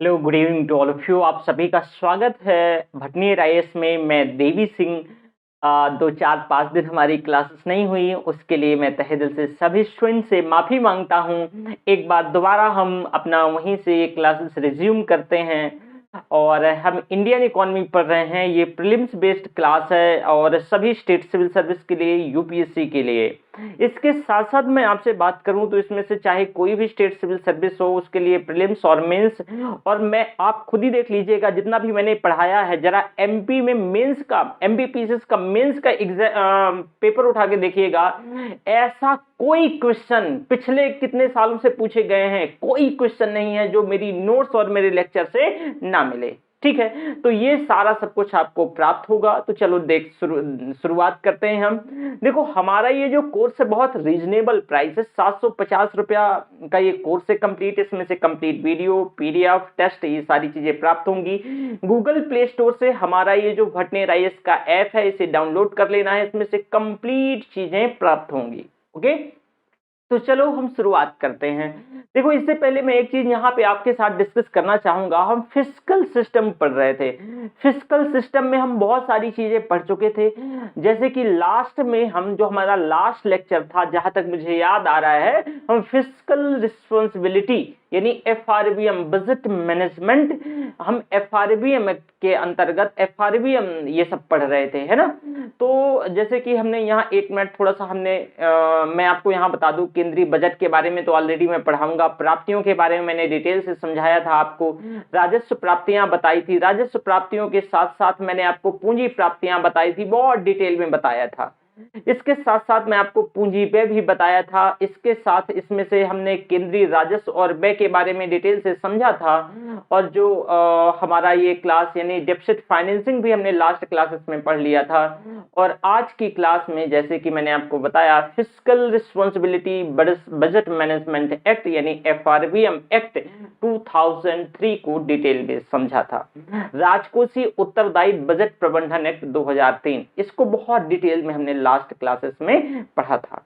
Hello, good evening to all of you. आप सभी का स्वागत है भटनीर आईएएस में। मैं देवी सिंह। 2 4 5 दिन हमारी क्लासेस नहीं हुई, उसके लिए मैं तहे दिल से सभी स्टूडेंट से माफ़ी मांगता हूँ। एक बार दोबारा हम अपना वहीं से क्लासेस रिज्यूम करते हैं और हम इंडियन इकोनॉमी पढ़ रहे हैं। ये प्रीलिम्स बेस्ड क्लास है और सभी स्टेट सिविल सर्विस के लिए, यूपीएससी के लिए। इसके साथ साथ मैं आपसे बात करूं तो इसमें से चाहे कोई भी स्टेट सिविल सर्विस हो, उसके लिए प्रीलिम्स और मेंस, और मैं आप खुद ही देख लीजिएगा जितना भी मैंने पढ़ाया है, जरा एमपी में मेंस का, एमपीपीसीएस का मेंस का पेपर उठा के देखिएगा। ऐसा कोई क्वेश्चन पिछले कितने सालों से पूछे गए हैं, कोई क्वेश्चन नहीं है जो मेरी नोट्स और मेरे लेक्चर से ना मिले। ठीक है, तो ये सारा सब कुछ आपको प्राप्त होगा। तो चलो शुरुआत करते हैं हम। देखो, हमारा ये जो कोर्स है बहुत रीजनेबल प्राइस है, 750 रुपया का ये कोर्स है कंप्लीट। इसमें से कंप्लीट वीडियो, पीडीएफ, टेस्ट, ये सारी चीजें प्राप्त होंगी। गूगल प्ले स्टोर से हमारा ये जो भटनेर आईएएस का ऐप है, इसे डाउनलोड कर लेना है। इसमें से कंप्लीट चीजें प्राप्त होंगी। ओके, तो चलो हम शुरुआत करते हैं। देखो, इससे पहले मैं एक चीज यहाँ पे आपके साथ डिस्कस करना चाहूंगा। हम फिस्कल सिस्टम पढ़ रहे थे। फिस्कल सिस्टम में हम बहुत सारी चीजें पढ़ चुके थे। जैसे कि लास्ट में हम, जो हमारा लास्ट लेक्चर था, जहां तक मुझे याद आ रहा है, हम फिस्कल रिस्पॉन्सिबिलिटी यानी एफआरबीएम, बजट मैनेजमेंट, हम एफआरबीएम के अंतर्गत एफआरबीएम ये सब पढ़ रहे थे, है ना। तो जैसे कि हमने यहाँ 1 मिनट थोड़ा सा मैं आपको यहाँ बता दूं, केंद्रीय बजट के बारे में तो ऑलरेडी मैं पढ़ाऊंगा। प्राप्तियों के बारे में मैंने डिटेल से समझाया था आपको। राजस्व प्राप्तियां बताई थी। राजस्व प्राप्तियों के साथ साथ मैंने आपको पूंजी प्राप्तियां बताई थी, बहुत डिटेल में बताया था। इसके साथ साथ मैं आपको पूंजी व्यय भी बताया था। इसके साथ इसमें से हमने केंद्रीय राजस्व और व्यय के बारे में डिटेल से समझा था। और जो हमारा ये क्लास यानी डेफिसिट फाइनेंसिंग भी हमने लास्ट क्लासेस में पढ़ लिया था। और आज की क्लास में, जैसे कि मैंने आपको बताया, fiscal responsibility budget management act यानी एफआरबीएम एक्ट 2003 को डिटेल में समझा था। राजकोषीय उत्तरदायी बजट प्रबंधन एक्ट 2003, इसको बहुत डिटेल में हमने लास्ट क्लासेस में पढ़ा था।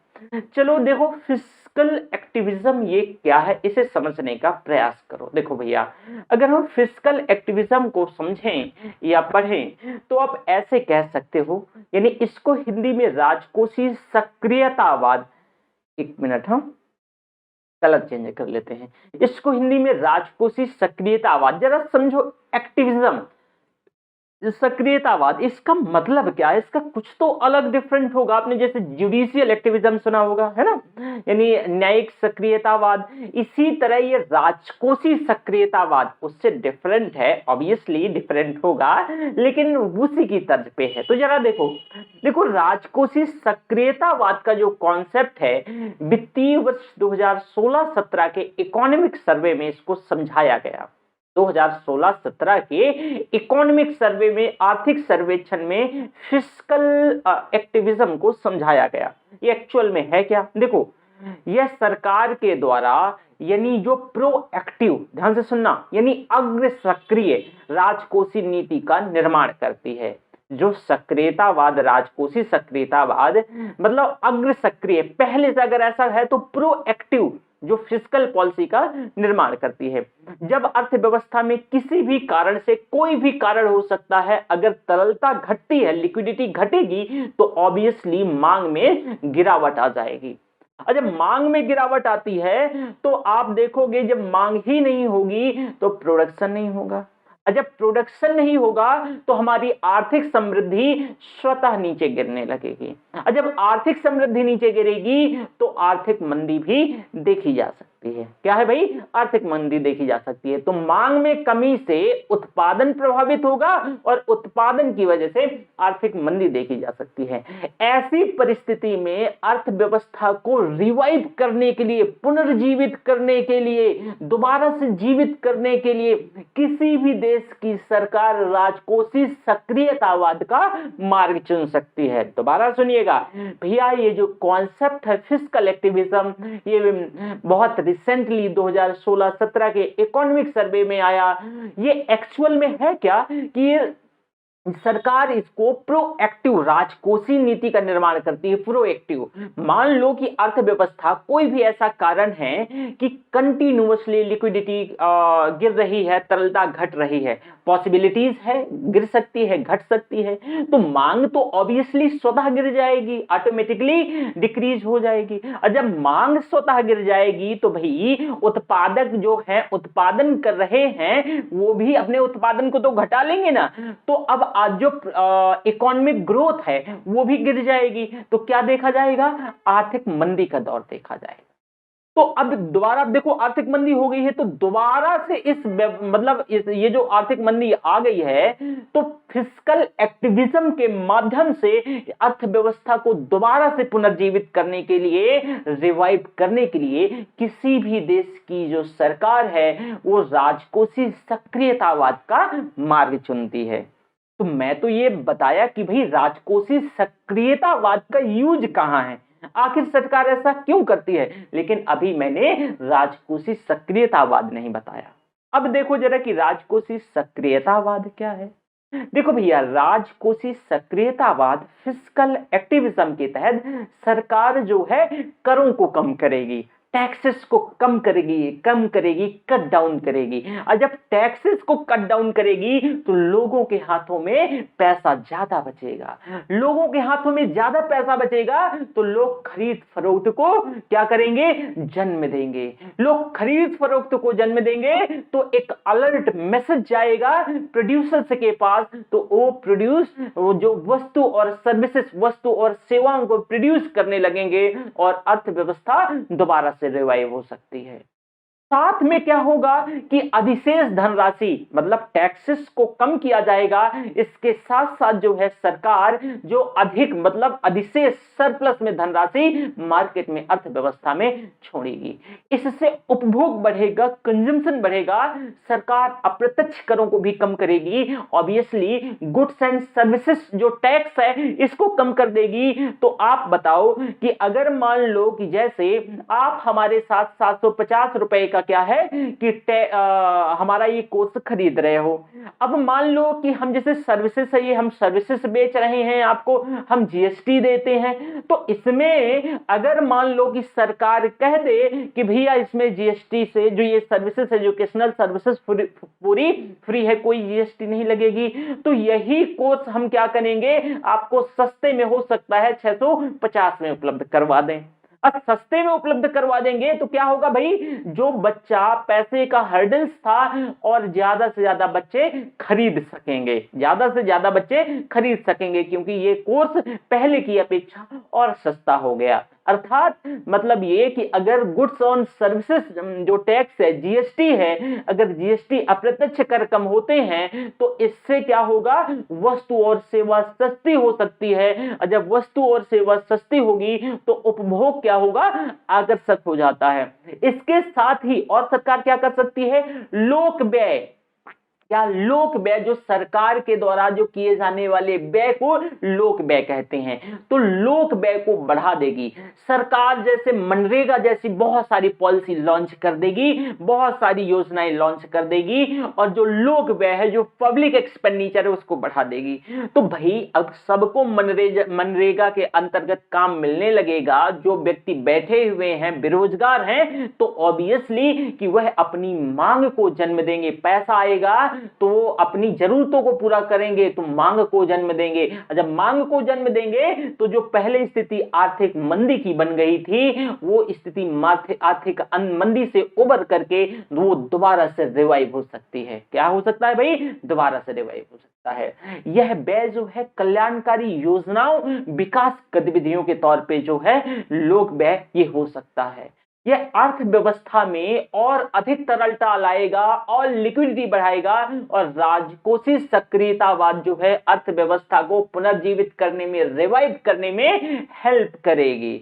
चलो देखो, फिस्कल एक्टिविज्म ये क्या है, इसे समझने का प्रयास करो। देखो भैया, अगर हम फिस्कल एक्टिविज्म को समझें या पढ़ें तो आप ऐसे कह सकते हो, यानी इसको हिंदी में राजकोषीय सक्रियतावाद, 1 मिनट, हम कलर चेंज कर लेते हैं। इसको हिंदी में राजकोषीय सक्रियतावाद, जरा समझो। एक्टिविज्म, सक्रियतावाद, इसका मतलब क्या है? इसका कुछ तो अलग डिफरेंट होगा। आपने जैसे जुडिशियल एक्टिविज्म सुना होगा, है ना, यानी न्यायिक सक्रियतावाद। इसी तरह ये राजकोषीय सक्रियतावाद उससे डिफरेंट है, ऑब्वियसली डिफरेंट होगा, लेकिन उसी की तर्ज पे है। तो जरा देखो, राजकोषीय सक्रियतावाद का जो कॉन्सेप्ट है, वित्तीय वर्ष 2016-17 के इकोनॉमिक सर्वे में इसको समझाया गया। 2016-17 के इकोनॉमिक सर्वे में, आर्थिक सर्वेक्षण में फिस्कल एक्टिविज्म को समझाया गया। ये एक्चुअल में है क्या? देखो, यह सरकार के द्वारा, यानी जो प्रोएक्टिव, ध्यान से सुनना, यानी अग्र सक्रिय राजकोषीय नीति का निर्माण करती है। जो सक्रियतावाद, राजकोषीय सक्रियतावाद मतलब अग्र सक्रिय, पहले से अगर ऐसा है तो प्रोएक्टिव, जो फिस्कल पॉलिसी का निर्माण करती है। जब अर्थव्यवस्था में किसी भी कारण से, कोई भी कारण हो सकता है, अगर तरलता घटती है, लिक्विडिटी घटेगी, तो ऑब्वियसली मांग में गिरावट आ जाएगी। और जब मांग में गिरावट आती है तो आप देखोगे, जब मांग ही नहीं होगी तो प्रोडक्शन नहीं होगा। जब प्रोडक्शन नहीं होगा तो हमारी आर्थिक समृद्धि स्वतः नीचे गिरने लगेगी। और जब आर्थिक समृद्धि नीचे गिरेगी तो आर्थिक मंदी भी देखी जा सकती है। क्या है भाई? आर्थिक मंदी देखी जा सकती है। तो मांग में कमी से उत्पादन प्रभावित होगा और उत्पादन की वजह से आर्थिक मंदी देखी जा सकती है। ऐसी परिस्थिति में अर्थव्यवस्था को रिवाइव करने के लिए, पुनर्जीवित करने के लिए, दोबारा से जीवित करने के लिए किसी भी देश की सरकार राजकोषीय सक्रियतावाद का मार्ग चुन सकती है। दोबारा सुनिएगा भैया, ये जो कॉन्सेप्ट है फिस्कल एक्टिविज्म, ये बहुत रिसेंटली 2016-17 के इकोनॉमिक सर्वे में आया। ये एक्चुअल में है क्या कि ये सरकार इसको प्रोएक्टिव राजकोषीय नीति का निर्माण करती है। प्रोएक्टिव, मान लो कि अर्थव्यवस्था कोई भी ऐसा कारण है कि कंटिन्यूअसली लिक्विडिटी गिर रही है, तरलता घट रही है, पॉसिबिलिटीज है गिर सकती है, घट सकती है, तो मांग तो ऑब्वियसली स्वतः गिर जाएगी, ऑटोमेटिकली डिक्रीज हो जाएगी। और जब मांग स्वतः गिर जाएगी तो भाई उत्पादक जो है उत्पादन कर रहे हैं वो भी अपने उत्पादन को तो घटा लेंगे ना, तो अब आज जो इकोनॉमिक ग्रोथ है वो भी गिर जाएगी। तो क्या देखा जाएगा? आर्थिक मंदी का दौर देखा जाएगा। तो अब दोबारा देखो आर्थिक मंदी हो गई है, तो दोबारा से ये जो आर्थिक मंदी आ गई है, तो फिस्कल एक्टिविज्म के माध्यम से अर्थव्यवस्था को दोबारा से पुनर्जीवित करने के लिए, रिवाइव करने के लिए किसी भी देश की जो सरकार है वो राजकोषीय सक्रियतावाद का मार्ग चुनती है। तो मैं तो ये बताया कि भाई राजकोषीय सक्रियतावाद का यूज कहां है, आखिर सरकार ऐसा क्यों करती है, लेकिन अभी मैंने राजकोषीय सक्रियतावाद नहीं बताया। अब देखो जरा कि राजकोषीय सक्रियतावाद क्या है। देखो भैया, राजकोषीय सक्रियतावाद फिस्कल एक्टिविज्म के तहत सरकार जो है करों को कम करेगी, टैक्सेस को कम करेगी, कट डाउन करेगी। और जब टैक्सेस को कट डाउन करेगी तो लोगों के हाथों में पैसा ज्यादा बचेगा, लोगों के हाथों में ज्यादा पैसा बचेगा तो लोग खरीद फरोख्त को क्या करेंगे? जन्म देंगे। लोग खरीद फरोख्त को जन्म देंगे तो एक अलर्ट मैसेज जाएगा प्रोड्यूसर्स के पास, तो वो जो वस्तु और सेवाओं को प्रोड्यूस करने लगेंगे और अर्थव्यवस्था दोबारा से रिवाइव हो सकती है। साथ में क्या होगा कि अधिशेष धनराशि मतलब टैक्सेस को कम किया जाएगा, इसके साथ साथ जो है सरकार जो अधिक मतलब अधिशेष सरप्लस में धनराशि मार्केट में अर्थव्यवस्था में छोड़ेगी। इससे उपभोग बढ़ेगा, कंजम्पशन बढ़ेगा, सरकार अप्रत्यक्ष करों को भी कम करेगी, ऑब्वियसली गुड्स एंड सर्विसेज जो टैक्स है इसको कम कर देगी। तो आप बताओ कि अगर मान लो कि जैसे आप हमारे साथ 750 रुपए का क्या है कि हमारा ये कोर्स खरीद रहे हो, अब मान लो कि हम जैसे सर्विसेज है, ये हम सर्विसेज बेच रहे हैं आपको, हम जीएसटी देते हैं, तो इसमें अगर मान लो कि सरकार कह दे कि भैया इसमें जीएसटी से जो ये सर्विसेज एजुकेशनल सर्विसेज पूरी फ्री है, कोई जीएसटी नहीं लगेगी, तो यही कोर्स हम क्या करेंगे, आपको सस्ते में हो सकता है 650 में उपलब्ध करवा दें। अब सस्ते में उपलब्ध करवा देंगे तो क्या होगा भाई, जो बच्चा पैसे का हर्डल्स था और ज्यादा से ज्यादा बच्चे खरीद सकेंगे, ज्यादा से ज्यादा बच्चे खरीद सकेंगे, क्योंकि ये कोर्स पहले की अपेक्षा और सस्ता हो गया। अर्थात मतलब ये कि अगर गुड्स ऑन सर्विसेज जो टैक्स है, जीएसटी है, अगर जीएसटी अप्रत्यक्ष कर कम होते हैं तो इससे क्या होगा, वस्तु और सेवा सस्ती हो सकती है, और जब वस्तु और सेवा सस्ती होगी तो उपभोग क्या होगा, आकर्षक हो जाता है। इसके साथ ही और सरकार क्या कर सकती है, लोक व्यय या लोक व्यय, जो सरकार के द्वारा जो किए जाने वाले व्यय को लोक व्यय कहते हैं, तो लोक व्यय को बढ़ा देगी सरकार। जैसे मनरेगा जैसी बहुत सारी पॉलिसी लॉन्च कर देगी, बहुत सारी योजनाएं लॉन्च कर देगी, और जो लोक व्यय है, जो पब्लिक एक्सपेंडिचर है, उसको बढ़ा देगी। तो भाई अब सबको मनरेगा के अंतर्गत काम मिलने लगेगा, जो व्यक्ति बैठे हुए हैं, बेरोजगार हैं, तो ऑब्वियसली कि वह अपनी मांग को जन्म देंगे, पैसा आएगा तो अपनी जरूरतों को पूरा करेंगे, तो मांग को जन्म देंगे। जब मांग को जन्म देंगे तो जो पहले स्थिति आर्थिक मंदी की बन गई थी, वो स्थिति आर्थिक मंदी से उबर करके वो दोबारा से रिवाइव हो सकती है। क्या हो सकता है भाई, दोबारा से रिवाइव हो सकता है। यह व्यय जो है कल्याणकारी योजनाओं, विकास गतिविधियों के तौर पे जो है लोक व्यय ये हो सकता है। यह अर्थव्यवस्था में और अधिक तरलता लाएगा और लिक्विडिटी बढ़ाएगा, और राजकोषीय सक्रियतावाद जो है अर्थव्यवस्था को पुनर्जीवित करने में, रिवाइव करने में हेल्प करेगी।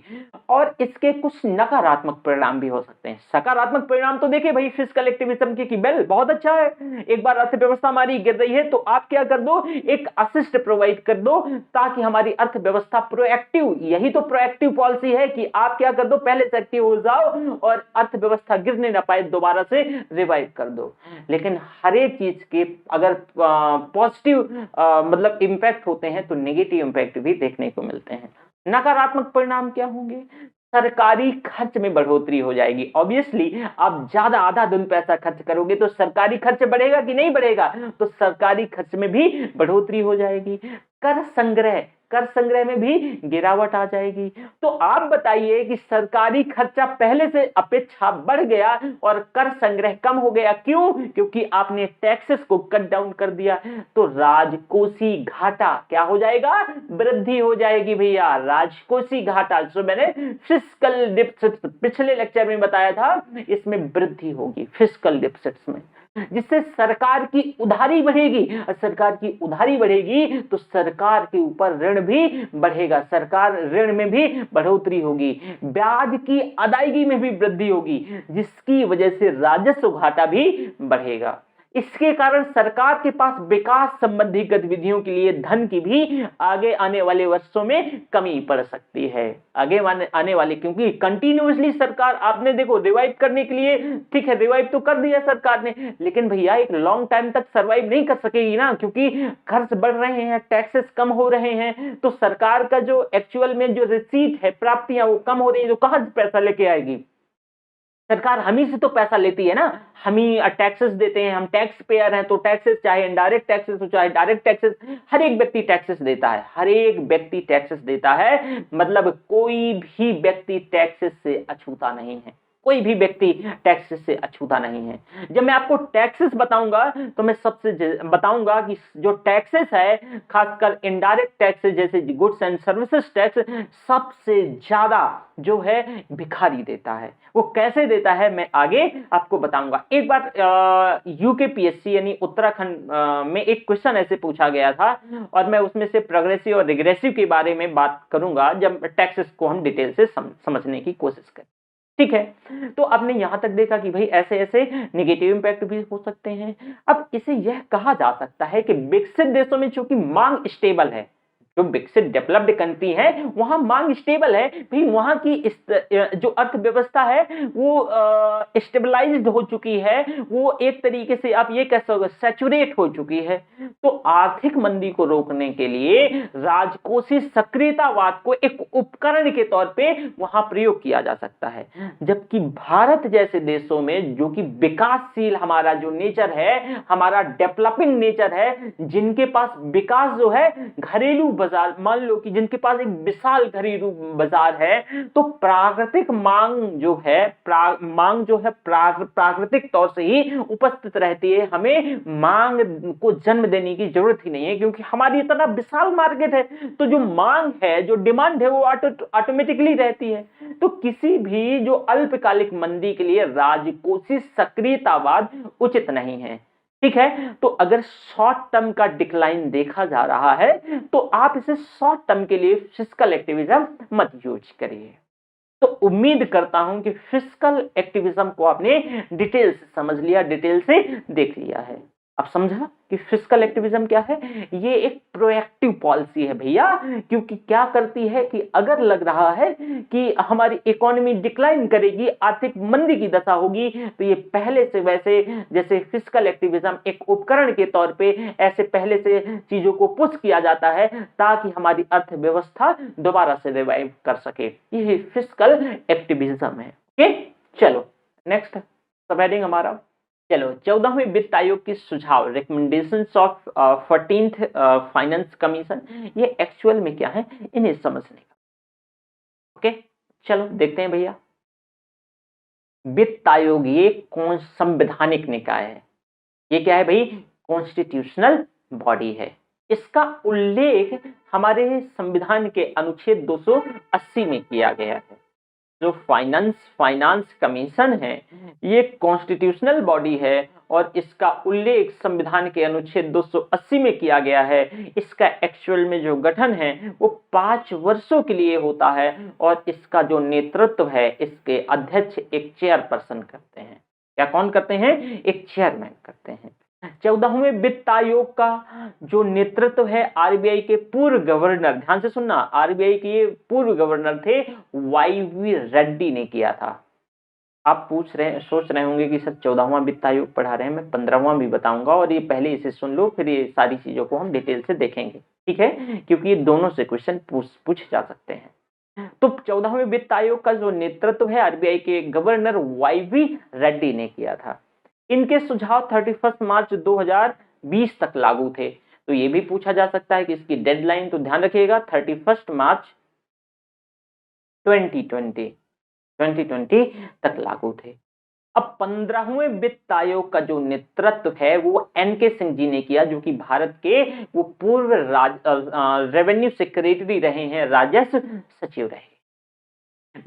और इसके कुछ नकारात्मक परिणाम भी हो सकते हैं। सकारात्मक परिणाम तो देखिए भाई, फिस्कल एक्टिविज्म की बेल बहुत अच्छा है। एक बार अर्थव्यवस्था हमारी गिर रही है तो आप क्या कर दो, एक असिस्ट प्रोवाइड कर दो, ताकि हमारी अर्थव्यवस्था प्रोएक्टिव, यही तो प्रोएक्टिव पॉलिसी है कि आप क्या कर दो, पहले से एक्टिव हो जाओ और अर्थव्यवस्था गिरने ना पाए दोबारा से रिवाइव कर दो। लेकिन हर एक चीज के अगर पॉजिटिव मतलब इम्पैक्ट होते हैं तो नेगेटिव इम्पैक्ट भी देखने को मिलते हैं। नकारात्मक परिणाम क्या होंगे? सरकारी खर्च में बढ़ोतरी हो जाएगी। ऑब्वियसली आप ज्यादा आधा दिन पैसा खर्च करोगे तो सरकारी खर्च बढ़ेगा कि नहीं बढ़ेगा? तो सरकारी खर्च में भी बढ़ोतरी हो जाएगी। कर संग्रह में भी गिरावट आ जाएगी। तो आप बताइए कि सरकारी खर्चा पहले से अपेक्षा बढ़ गया और कर संग्रह कम हो गया, क्यों? क्योंकि आपने टैक्सेस को कट डाउन कर दिया। तो राजकोषीय घाटा क्या हो जाएगा? वृद्धि हो जाएगी भैया, राजकोषीय घाटा। जो मैंने फिस्कल डिफिसिट पिछले लेक्चर में बताया था, इसमें वृद्धि होगी फिस्कल डिफिसिट्स में, जिससे सरकार की उधारी बढ़ेगी। सरकार की उधारी बढ़ेगी तो सरकार के ऊपर ऋण भी बढ़ेगा, सरकार ऋण में भी बढ़ोतरी होगी, ब्याज की अदायगी में भी वृद्धि होगी, जिसकी वजह से राजस्व घाटा भी बढ़ेगा। इसके कारण सरकार के पास विकास संबंधी गतिविधियों के लिए धन की भी आगे आने वाले वर्षों में कमी पड़ सकती है। आगे आने वाले, क्योंकि कंटिन्यूअसली सरकार, आपने देखो रिवाइव करने के लिए, ठीक है रिवाइव तो कर दिया सरकार ने, लेकिन भैया एक लॉन्ग टाइम तक सर्वाइव नहीं कर सकेगी ना, क्योंकि खर्च बढ़ रहे हैं, टैक्सेस कम हो रहे हैं, तो सरकार का जो एक्चुअल में जो रिसीट है, प्राप्तियां, वो कम हो रही है, तो कहां से पैसा लेके आएगी? सरकार हम ही से तो पैसा लेती है ना, हम ही टैक्सेस देते हैं, हम टैक्स पेयर हैं, तो टैक्सेस चाहे इनडायरेक्ट टैक्सेस हो चाहे डायरेक्ट टैक्सेस, हर एक व्यक्ति टैक्सेस देता है, हर एक व्यक्ति टैक्सेस देता है। मतलब कोई भी व्यक्ति टैक्सेस से अछूता नहीं है, कोई भी व्यक्ति टैक्सेस से अछूता नहीं है। जब मैं आपको टैक्सेस बताऊंगा तो मैं सबसे बताऊंगा कि जो टैक्सेस है, खासकर इनडायरेक्ट टैक्सेस जैसे गुड्स एंड सर्विसेज टैक्स, सबसे ज्यादा जो है भिखारी देता है। वो कैसे देता है मैं आगे आपको बताऊंगा। एक बार यूकेपीएससी यानी उत्तराखंड में एक क्वेश्चन ऐसे पूछा गया था, और मैं उसमें से प्रोग्रेसिव और रिग्रेसिव के बारे में बात करूंगा जब टैक्सेस को हम डिटेल से समझने की कोशिश करें, ठीक है। तो आपने यहां तक देखा कि भाई ऐसे ऐसे नेगेटिव इंपैक्ट भी हो सकते हैं। अब इसे यह कहा जा सकता है कि विकसित देशों में चूंकि मांग स्टेबल है, जो विकसित डेवलप्ड कंट्री है वहां मांग स्टेबल है, भाई वहां की जो अर्थव्यवस्था है वो स्टेबलाइज्ड हो चुकी है, वो एक तरीके से आप ये कह सकते सैचुरेट हो चुकी है। तो आर्थिक मंदी को रोकने के लिए राजकोषीय सक्रियतावाद को एक उपकरण के तौर पे वहां प्रयोग किया जा सकता है। जबकि भारत जैसे देशों में जो कि विकासशील हमारा जो नेचर है, हमारा डेवलपिंग नेचर है, जिनके पास विकास जो है घरेलू बाजार, मान लो कि जिनके पास एक विशाल घरेलू बाजार है, तो प्राकृतिक मांग जो है प्राकृतिक तौर से ही उपस्थित रहती है। हमें मांग को जन्म देने की जरूरत ही नहीं है, क्योंकि हमारी इतना विशाल मार्केट है, तो जो मांग है, जो डिमांड है, वो ऑटोमेटिकली रहती है। तो किसी भी जो अल्पकालिक मंदी के लिए राजकोषीय सक्रियतावाद उचित नहीं है, ठीक है। तो अगर शॉर्ट टर्म का डिक्लाइन देखा जा रहा है तो आप इसे शॉर्ट टर्म के लिए फिस्कल एक्टिविज्म मत यूज करिए। तो उम्मीद करता हूं कि फिस्कल एक्टिविज्म को आपने डिटेल से समझ लिया, डिटेल से देख लिया है। अब समझा कि फिस्कल एक्टिविज्म क्या है? ये एक प्रोएक्टिव पॉलिसी है भैया, क्योंकि क्या करती है कि अगर लग रहा है कि हमारी इकोनॉमी डिक्लाइन करेगी, आर्थिक मंदी की दशा होगी, तो ये पहले से वैसे जैसे फिस्कल एक्टिविज्म एक उपकरण के तौर पे ऐसे पहले से चीजों को पुश किया जाता है ताकि हमारी अर्थव्यवस्था दोबारा से रिवाइव कर सके। ये फिस्कल एक्टिविज्म है। ओके, चलो नेक्स्ट सब हेडिंग हमारा, चलो 14वें वित्त आयोग के सुझाव, recommendations of 14th finance commission, ये एक्चुअल में क्या है इन्हें समझने का। ओके, चलो देखते हैं भैया। वित्त आयोग ये कौन संवैधानिक निकाय है? ये क्या है भाई? कॉन्स्टिट्यूशनल बॉडी है। इसका उल्लेख हमारे संविधान के अनुच्छेद 280 में किया गया है। जो फाइनेंस कमीशन है ये कॉन्स्टिट्यूशनल बॉडी है और इसका उल्लेख संविधान के अनुच्छेद 280 में किया गया है। इसका एक्चुअल में जो गठन है वो 5 वर्षों के लिए होता है और इसका जो नेतृत्व है, इसके अध्यक्ष एक चेयरपर्सन करते हैं। क्या कौन करते हैं? एक चेयरमैन करते हैं। 14वें वित्त आयोग का जो नेतृत्व है आरबीआई के पूर्व गवर्नर, ध्यान से सुनना, आरबीआई के पूर्व गवर्नर थे वाईवी रेड्डी ने किया था। आप सोच रहे होंगे कि सर 14वां वित्त आयोग पढ़ा रहे हैं, मैं 15वां भी बताऊंगा, और ये पहले इसे सुन लो, फिर ये सारी चीजों को हम डिटेल से देखेंगे, ठीक है, क्योंकि ये दोनों से क्वेश्चन पूछे जा सकते हैं। तो 14वें वित्त आयोग का जो नेतृत्व है आरबीआई के गवर्नर वाईवी रेड्डी ने किया था। इनके सुझाव 31 मार्च 2020 तक लागू थे। तो ये भी पूछा जा सकता है कि इसकी डेडलाइन, तो ध्यान रखिएगा 31 मार्च 2020 तक लागू थे। अब 15वें वित्त आयोग का जो नेतृत्व है वो एनके सिंह जी ने किया, जो कि भारत के वो पूर्व रेवेन्यू सेक्रेटरी रहे हैं, राजस्व सचिव रहे।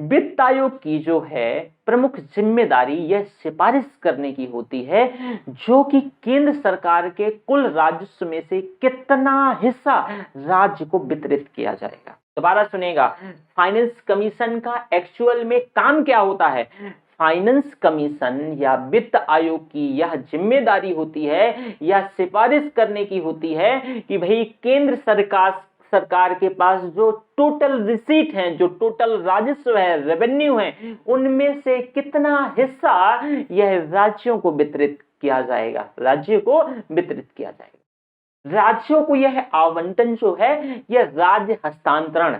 वित्त आयोग की जो है प्रमुख जिम्मेदारी यह सिफारिश करने की होती है जो कि केंद्र सरकार के कुल राजस्व में से कितना हिस्सा राज्य को वितरित किया जाएगा। दोबारा सुनेगा, फाइनेंस कमीशन का एक्चुअल में काम क्या होता है। फाइनेंस कमीशन या वित्त आयोग की यह जिम्मेदारी होती है, यह सिफारिश करने की होती है कि भाई केंद्र सरकार के पास जो टोटल रिसीट है, जो टोटल राजस्व है, रेवेन्यू है, उनमें से कितना हिस्सा यह राज्यों को वितरित किया जाएगा, राज्यों को वितरित किया जाएगा। राज्यों को यह आवंटन जो है यह राज्य हस्तांतरण,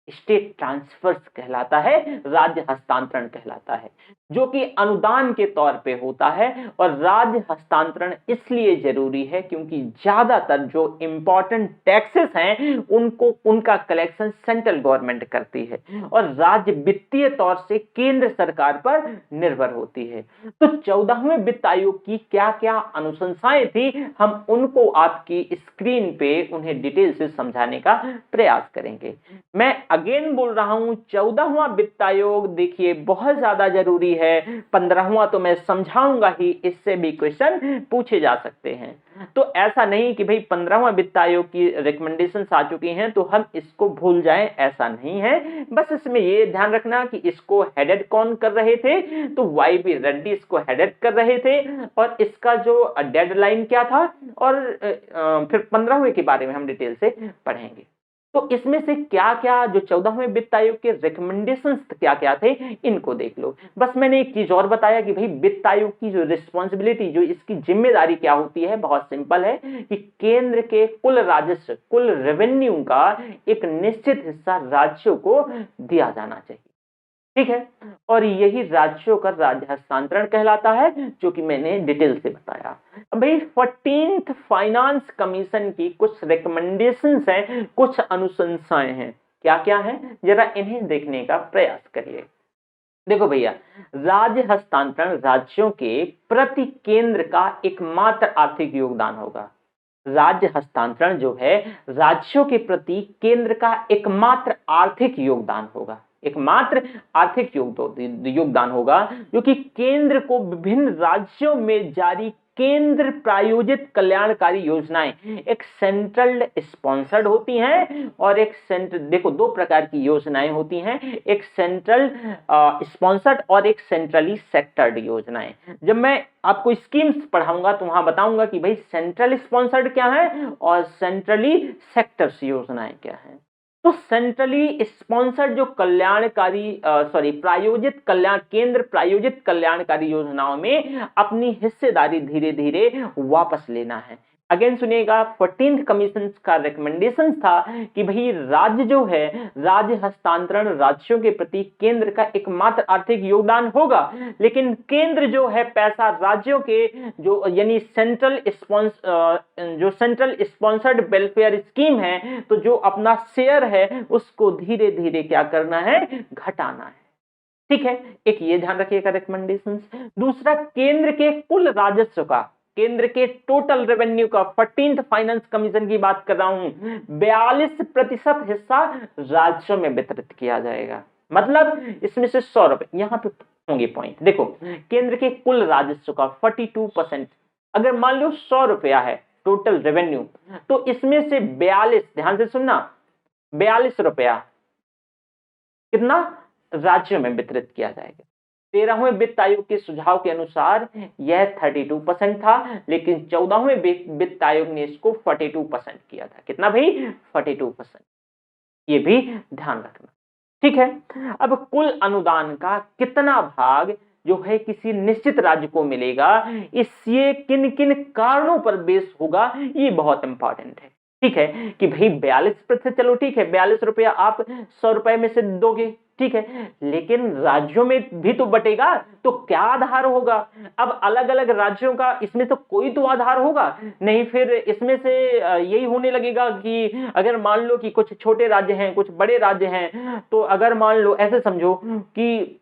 स्टेट ट्रांसफर्स कहलाता है, राज्य हस्तांतरण कहलाता है, जो कि अनुदान के तौर पे होता है। और राज्य हस्तांतरण इसलिए जरूरी है क्योंकि ज्यादातर जो इंपॉर्टेंट टैक्सेस हैं उनका कलेक्शन सेंट्रल गवर्नमेंट करती है और राज्य वित्तीय तौर से केंद्र सरकार पर निर्भर होती है। तो 14वें वित्त आयोग की क्या क्या अनुशंसाएं थी, हम उनको आपकी स्क्रीन पे उन्हें डिटेल से समझाने का प्रयास करेंगे। मैं अगेन बोल रहा हूं 14वां वित्त आयोग देखिए बहुत ज्यादा जरूरी है, 15वां तो मैं समझाऊंगा ही, इससे भी क्वेश्चन पूछे जा सकते हैं। तो ऐसा नहीं कि भाई 15वां वित्त आयोग की रिकमेंडेशंस आ चुकी हैं तो हम इसको भूल जाएं, ऐसा नहीं है। बस इसमें ये ध्यान रखना कि इसको हेडेड कौन कर रहे थे, तो वाईवी रेड्डी इसको हेडेड कर रहे थे, और इसका जो डेडलाइन क्या था, और फिर 15वें के बारे में हम डिटेल से पढ़ेंगे। तो इसमें से क्या क्या जो 14वें वित्त आयोग के रिकमेंडेशंस क्या क्या थे इनको देख लो। बस मैंने एक चीज और बताया कि भाई वित्त आयोग की जो रिस्पॉन्सिबिलिटी, जो इसकी जिम्मेदारी क्या होती है, बहुत सिंपल है कि केंद्र के कुल राजस्व, कुल रेवेन्यू का एक निश्चित हिस्सा राज्यों को दिया जाना चाहिए, ठीक है, और यही राज्यों का राज्य हस्तांतरण कहलाता है, जो कि मैंने डिटेल से बताया। अब भाई 14th फाइनेंस कमीशन की कुछ रिकमेंडेशंस हैं, कुछ अनुशंसाएं हैं, क्या क्या है जरा इन्हें देखने का प्रयास करिए। देखो भैया, राज्य हस्तांतरण राज्यों के प्रति केंद्र का एकमात्र आर्थिक योगदान होगा। राज्य हस्तांतरण जो है राज्यों के प्रति केंद्र का एकमात्र आर्थिक योगदान होगा, एकमात्र आर्थिक योगदान होगा, जो कि केंद्र को विभिन्न राज्यों में जारी केंद्र प्रायोजित कल्याणकारी योजनाएं एक सेंट्रल स्पॉन्सर्ड होती हैं और एक सेंट्रल, देखो दो प्रकार की योजनाएं होती हैं, एक सेंट्रल स्पॉन्सर्ड और एक सेंट्रली सेक्टर्ड योजनाएं। जब मैं आपको स्कीम्स पढ़ाऊंगा तो वहां बताऊंगा कि भाई सेंट्रल स्पॉन्सर्ड क्या है और सेंट्रली सेक्टर्स योजनाएं क्या है। तो सेंट्रली स्पॉन्सर्ड जो केंद्र प्रायोजित कल्याणकारी योजनाओं में अपनी हिस्सेदारी धीरे धीरे वापस लेना है। अगेन सुनिएगा, 14th कमीशन का रिकमेंडेशन था कि भाई राज्य जो है, राज्य हस्तांतरण राज्यों के प्रति केंद्र का एकमात्र आर्थिक योगदान होगा, लेकिन केंद्र जो है पैसा राज्यों के जो यानी सेंट्रल स्पॉन्सर्ड वेलफेयर स्कीम है, तो जो अपना शेयर है उसको धीरे धीरे क्या करना है, घटाना है, ठीक है। एक ये ध्यान रखिएगा रिकमेंडेशंस। दूसरा, केंद्र के कुल राजस्व का, केंद्र के टोटल रेवेन्यू का 14th फाइनेंस कमीशन की बात कर रहा हूं, 42% हिस्सा राज्यों में वितरित किया जाएगा। मतलब इसमें से 100 रुपए, यहां पे होंगे पॉइंट, देखो केंद्र के कुल राजस्व का 42%, अगर मान लो 100 रुपया है टोटल रेवेन्यू, तो इसमें से 42, ध्यान से सुनना, 42 रुपया कितना राज्यों में वितरित किया जाएगा। 13वें वित्त आयोग के सुझाव के अनुसार यह 32% था, लेकिन 14वें वित्त आयोग ने इसको 42% किया था। कितना भाई, 42%, ये भी ध्यान रखना, ठीक है। अब कुल अनुदान का कितना भाग जो है किसी निश्चित राज्य को मिलेगा, ये किन किन कारणों पर बेस होगा, ये बहुत इंपॉर्टेंट है। ठीक है कि भाई 42%, चलो ठीक है 42 रुपया आप 100 रुपए में से दोगे, ठीक है, लेकिन राज्यों में भी तो बटेगा, तो क्या आधार होगा? अब अलग अलग राज्यों का इसमें तो कोई तो आधार होगा नहीं, फिर इसमें से यही होने लगेगा कि अगर मान लो कि कुछ छोटे राज्य हैं, कुछ बड़े राज्य हैं, तो अगर मान लो ऐसे समझो कि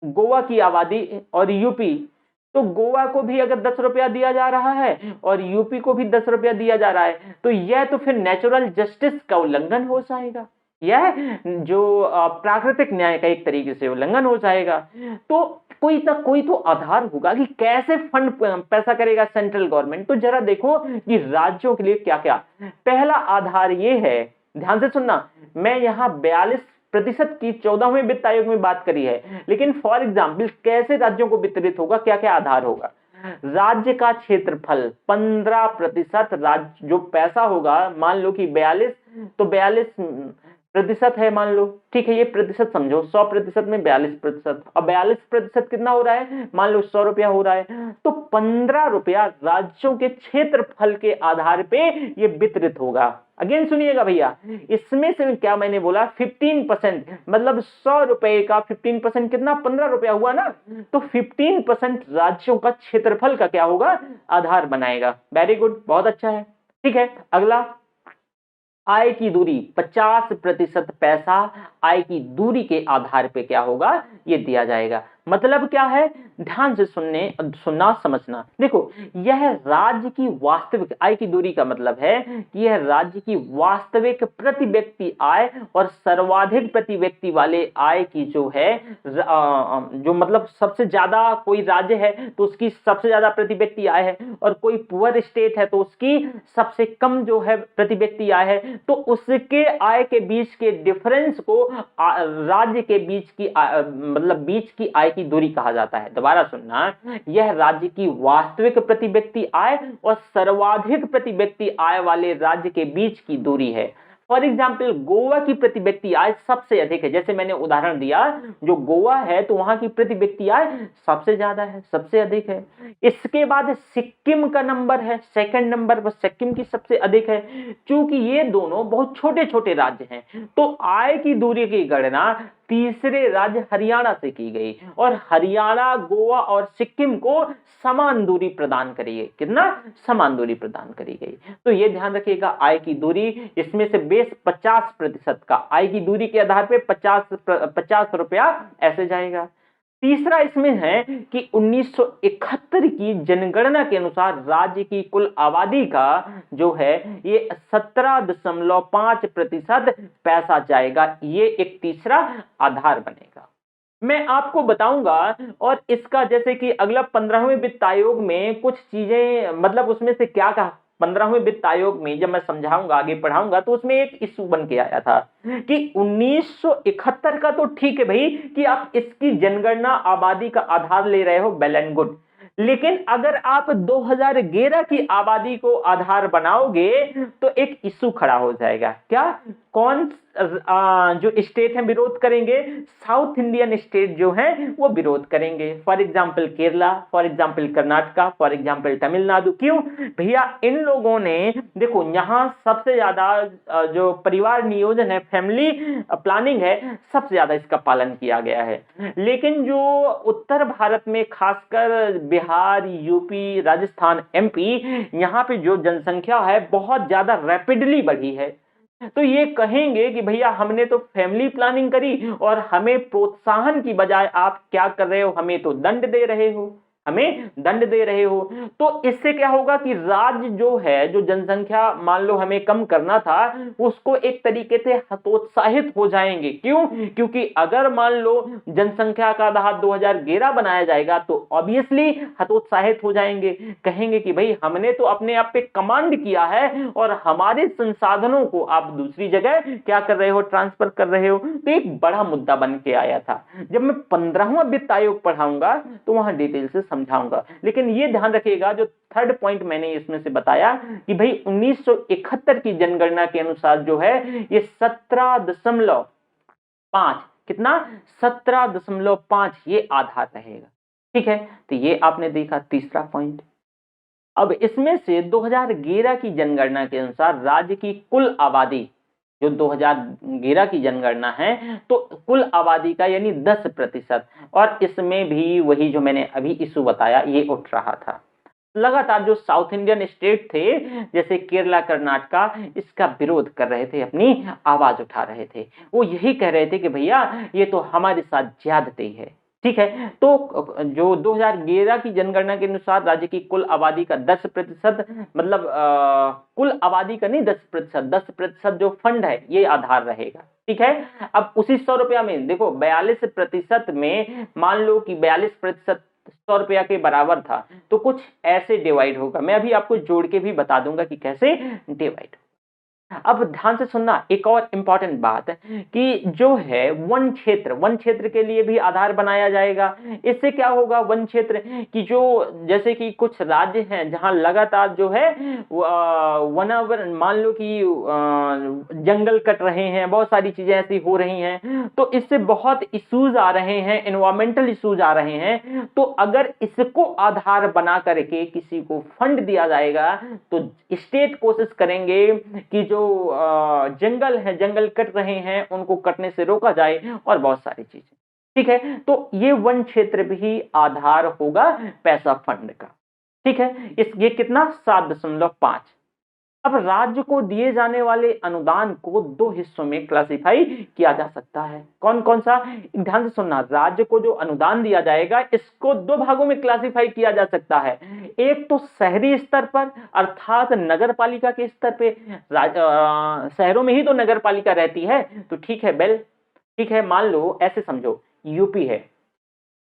गोवा की आबादी और यूपी, तो गोवा को भी अगर 10 रुपया दिया जा रहा है और यूपी को भी 10 रुपया दिया जा रहा है, तो यह तो फिर नेचुरल जस्टिस का उल्लंघन हो जाएगा, यह जो प्राकृतिक न्याय का एक तरीके से उल्लंघन हो जाएगा। तो कोई तो आधार होगा कि कैसे फंड पैसा करेगा सेंट्रल गवर्नमेंट। तो जरा देखो कि राज्यों के लिए क्या क्या। पहला आधार ये है, ध्यान से सुनना, मैं यहाँ 42% की 14वें वित्त आयोग में बात करी है, लेकिन फॉर एग्जाम्पल कैसे राज्यों को वितरित होगा, क्या क्या आधार होगा। राज्य का क्षेत्रफल 15%, राज्य जो पैसा होगा, मान लो कि 42, तो 42% है मान लो, ठीक है, ये प्रतिशत समझो, 100% में 42%, और 42% कितना हो रहा है, मान लो 100 रुपया हो रहा है, तो 15 रुपया राज्यों के क्षेत्रफल के आधार पे ये वितरित होगा। अगेन सुनिएगा भैया, इसमें से क्या मैंने बोला 15%, मतलब 100 रुपए का 15% कितना, 15 रुपया हुआ ना, तो 15% राज्यों का क्षेत्रफल का क्या होगा, आधार बनाएगा। वेरी गुड, बहुत अच्छा है। ठीक है, अगला, आय की दूरी, 50% पैसा आय की दूरी के आधार पे क्या होगा, ये दिया जाएगा। मतलब क्या है, ध्यान से सुनना समझना। देखो, यह राज्य की वास्तविक आय की दूरी का मतलब है कि यह राज्य की वास्तविक प्रति व्यक्ति आय और सर्वाधिक प्रति व्यक्ति वाले आय की जो है, जो मतलब सबसे ज्यादा कोई राज्य है तो उसकी सबसे ज्यादा प्रति व्यक्ति आय है, और कोई पुअर स्टेट है तो उसकी सबसे कम जो है प्रति व्यक्ति आय है, तो उसके आय के बीच के डिफरेंस को राज्य के बीच की मतलब बीच की आय की दूरी कहा जाता है। दोबारा सुनना, यह राज्य की वास्तविक प्रति व्यक्ति आय और सर्वाधिक प्रति व्यक्ति आय वाले राज्य के बीच की दूरी है। फॉर एग्जाम्पल, गोवा की प्रति व्यक्ति आय सबसे अधिक है, जैसे मैंने उदाहरण दिया, जो गोवा है तो वहां की प्रति व्यक्ति आय सबसे ज्यादा है, सबसे अधिक है। इसके बाद सिक्किम का नंबर है, सेकंड नंबर पर सिक्किम की सबसे अधिक है। क्योंकि ये दोनों बहुत छोटे छोटे राज्य हैं, तो आय की दूरी की गणना तीसरे राज्य हरियाणा से की गई, और हरियाणा, गोवा और सिक्किम को समान दूरी प्रदान करी गई। कितना, समान दूरी प्रदान करी गई। तो ये ध्यान रखिएगा, आय की दूरी, इसमें से बेस 50% का आय की दूरी के आधार पे 50 रुपया ऐसे जाएगा। तीसरा इसमें है कि 1971 की जनगणना के अनुसार राज्य की कुल आबादी का जो है ये 17.5% पैसा जाएगा। ये एक तीसरा आधार बनेगा। मैं आपको बताऊंगा, और इसका जैसे कि अगला 15वें वित्त आयोग में कुछ चीजें, मतलब उसमें से क्या कहा, 15वें वित्त आयोग में जब मैं समझाऊंगा, आगे पढ़ाऊंगा, तो उसमें एक इशू बन के आया था कि 1971 का तो ठीक है भाई कि आप इसकी जनगणना आबादी का आधार ले रहे हो, वेल एंड गुड, लेकिन अगर आप 2011 की आबादी को आधार बनाओगे तो एक इशू खड़ा हो जाएगा। क्या, कौन जो स्टेट हैं विरोध करेंगे, साउथ इंडियन स्टेट जो हैं वो विरोध करेंगे। For example Kerala, for example Karnataka, for example Tamil Nadu. क्यों भैया, इन लोगों ने, देखो यहाँ सबसे ज्यादा जो परिवार नियोजन है, फैमिली प्लानिंग है, सबसे ज्यादा इसका पालन किया गया है। लेकिन जो उत्तर भारत में, खासकर बिहार, यूपी, राजस्थान, एमपी, यहाँ पे जो जनसंख्या है बहुत ज्यादा रैपिडली बढ़ी है, तो ये कहेंगे कि भैया हमने तो फैमिली प्लानिंग करी और हमें प्रोत्साहन की बजाय आप क्या कर रहे हो, हमें तो दंड दे रहे हो, हमें दंड दे रहे हो। तो इससे क्या होगा कि राज्य जो है, जो जनसंख्या मान लो हमें कम करना था, उसको एक तरीके से हतोत्साहित हो जाएंगे। क्यों, क्योंकि अगर मान लो जनसंख्या का आधार 2011 बनाया जाएगा तो ऑब्वियसली हतोत्साहित हो जाएंगे, कहेंगे कि भाई हमने तो अपने आप पे कमांड किया है और हमारे संसाधनों को आप दूसरी जगह क्या कर रहे हो, ट्रांसफर कर रहे हो। तो एक बड़ा मुद्दा बन के आया था। जब मैं 15वां वित्त आयोग पढ़ाऊंगा तो वहां डिटेल से समझाऊंगा, लेकिन ये ध्यान रखिएगा, जो थर्ड पॉइंट मैंने इसमें से बताया कि भाई 1971 की जनगणना के अनुसार जो है ये 17.5, कितना, 17.5 ये आधार रहेगा। ठीक है, तो ये आपने देखा तीसरा पॉइंट। अब इसमें से 2011 की जनगणना के अनुसार राज्य की कुल आबादी, जो 2011 की जनगणना है, तो कुल आबादी का यानी 10%, और इसमें भी वही जो मैंने अभी इशू बताया ये उठ रहा था। लगातार जो साउथ इंडियन स्टेट थे जैसे केरला, कर्नाटका, इसका विरोध कर रहे थे, अपनी आवाज उठा रहे थे। वो यही कह रहे थे कि भैया ये तो हमारे साथ ज्यादती है। ठीक है, तो जो 2011 की जनगणना के अनुसार राज्य की कुल आबादी का 10%, मतलब कुल आबादी का नहीं 10%, 10% जो फंड है ये आधार रहेगा। ठीक है, अब उसी 100 रुपया में देखो 42% में मान लो कि 42% 100 रुपया के बराबर था, तो कुछ ऐसे डिवाइड होगा। मैं अभी आपको जोड़ के भी बता दूंगा कि कैसे डिवाइड। अब ध्यान से सुनना, एक और इंपॉर्टेंट बात कि जो है वन क्षेत्र के लिए भी आधार बनाया जाएगा। इससे क्या होगा, वन क्षेत्र की जो, जैसे कि कुछ राज्य हैं जहां लगातार जो है वनावरण, मान लो कि जंगल कट रहे हैं, बहुत सारी चीजें ऐसी हो रही हैं, तो इससे बहुत इश्यूज आ रहे हैं, एनवायरमेंटल इश्यूज आ रहे हैं। तो अगर इसको आधार बना करके किसी को फंड दिया जाएगा तो स्टेट कोशिश करेंगे कि जो जंगल है, जंगल कट रहे हैं, उनको कटने से रोका जाए और बहुत सारी चीजें। ठीक है, तो ये वन क्षेत्र भी आधार होगा पैसा फंड का। ठीक है, ये कितना 7.5। अब राज्य को दिए जाने वाले अनुदान को दो हिस्सों में क्लासिफाई किया जा सकता है। कौन कौन सा, ध्यान से सुनना, राज्य को जो अनुदान दिया जाएगा इसको दो भागों में क्लासिफाई किया जा सकता है। एक तो शहरी स्तर पर अर्थात नगर पालिका के स्तर पे, शहरों में ही तो नगर पालिका रहती है, तो ठीक है बेल, ठीक है, मान लो ऐसे समझो यूपी है,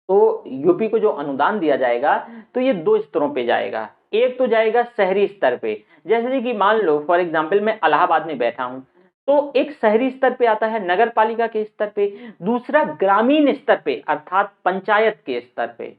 तो यूपी को जो अनुदान दिया जाएगा तो ये दो स्तरों पे जाएगा। एक तो जाएगा शहरी स्तर पे, जैसे कि मान लो फॉर एग्जांपल मैं इलाहाबाद में बैठा हूं, तो एक शहरी स्तर पे आता है, नगर पालिका के स्तर पे। दूसरा ग्रामीण स्तर पे अर्थात पंचायत के स्तर पे।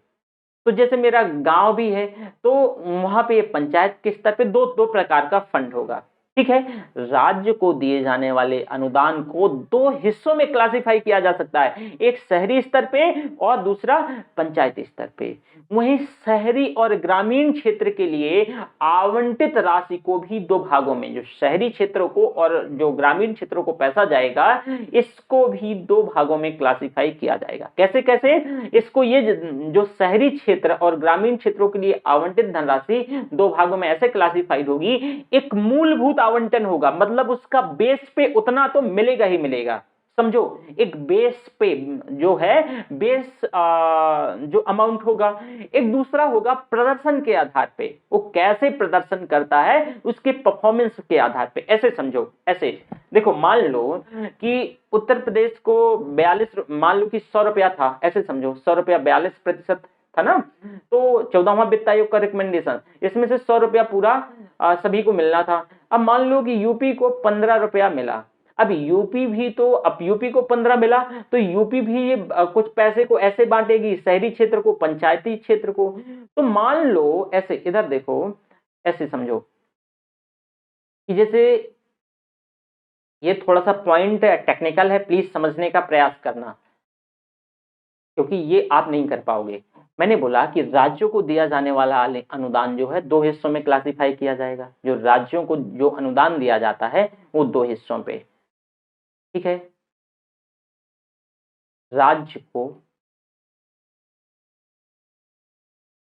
तो जैसे मेरा गांव भी है तो वहां पे पंचायत के स्तर पे दो दो प्रकार का फंड होगा। ठीक है, राज्य को दिए जाने वाले अनुदान को दो हिस्सों में क्लासिफाई किया जा सकता है, एक शहरी स्तर पे और दूसरा पंचायती स्तर पे। वहीं शहरी और ग्रामीण क्षेत्र के लिए आवंटित राशि को भी दो भागों में, जो शहरी क्षेत्रों को और जो ग्रामीण क्षेत्रों को पैसा जाएगा, इसको भी दो भागों में क्लासिफाई किया जाएगा। कैसे कैसे, इसको ये जो शहरी क्षेत्र और ग्रामीण क्षेत्रों के लिए आवंटित धनराशि दो भागों में ऐसे क्लासिफाइड होगी, एक मूलभूत आवंटन होगा, मतलब उसका बेस पे उतना तो मिलेगा ही मिलेगा। समझो, एक बेस पे जो है बेस जो अमाउंट होगा, एक दूसरा होगा प्रदर्शन के आधार पे, वो कैसे प्रदर्शन करता है उसके परफॉर्मेंस के आधार पे। ऐसे समझो, ऐसे देखो, मान लो कि उत्तर प्रदेश को 42, मान लो कि 100 रुपया था, ऐसे समझो 100 रुपया 42% था ना, तो 14वां वित्त आयोग का रिकमेंडेशन, इसमें से 100 रुपया पूरा सभी को मिलना था। अब मान लो कि यूपी को 15 रुपया मिला। अब यूपी भी तो, अब यूपी को 15 मिला तो यूपी भी ये कुछ पैसे को ऐसे बांटेगी, शहरी क्षेत्र को, पंचायती क्षेत्र को। तो मान लो ऐसे, इधर देखो, ऐसे समझो कि जैसे ये थोड़ा सा पॉइंट टेक्निकल है, प्लीज समझने का प्रयास करना, क्योंकि ये आप नहीं कर पाओगे। मैंने बोला कि राज्यों को दिया जाने वाला अनुदान जो है दो हिस्सों में क्लासिफाई किया जाएगा। जो राज्यों को जो अनुदान दिया जाता है वो दो हिस्सों पे। ठीक है, राज्य को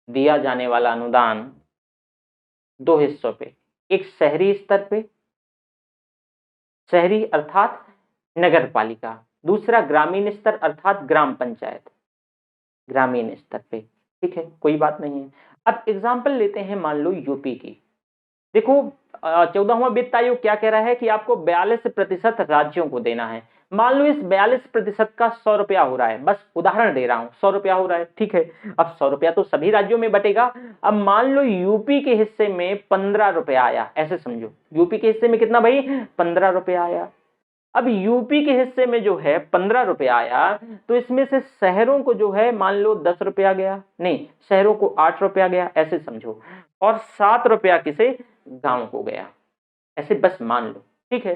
दिया जाने वाला अनुदान दो हिस्सों पे, एक शहरी स्तर पे, शहरी अर्थात नगर पालिका, दूसरा ग्रामीण स्तर अर्थात ग्राम पंचायत, ग्रामीण स्तर पे। ठीक है, कोई बात नहीं है। अब एग्जाम्पल लेते हैं, मान लो यूपी की। देखो 14वां वित्त आयोग क्या कह रहा है कि आपको 42% राज्यों को देना है। मान लो इस 42% का 100 रुपया हो रहा है, बस उदाहरण दे रहा हूं, 100 रुपया हो रहा है। ठीक है, अब 100 रुपया तो सभी राज्यों में बटेगा। अब मान लो यूपी के हिस्से में 15 रुपया आया, ऐसे समझो यूपी के हिस्से में कितना भाई, 15 रुपया आया। अब यूपी के हिस्से में जो है 15 रुपया आया, तो इसमें से शहरों को जो है मान लो 10 रुपया गया, नहीं शहरों को 8 रुपया गया, ऐसे समझो, और 7 रुपया किसे, गांव को गया, ऐसे बस मान लो। ठीक है,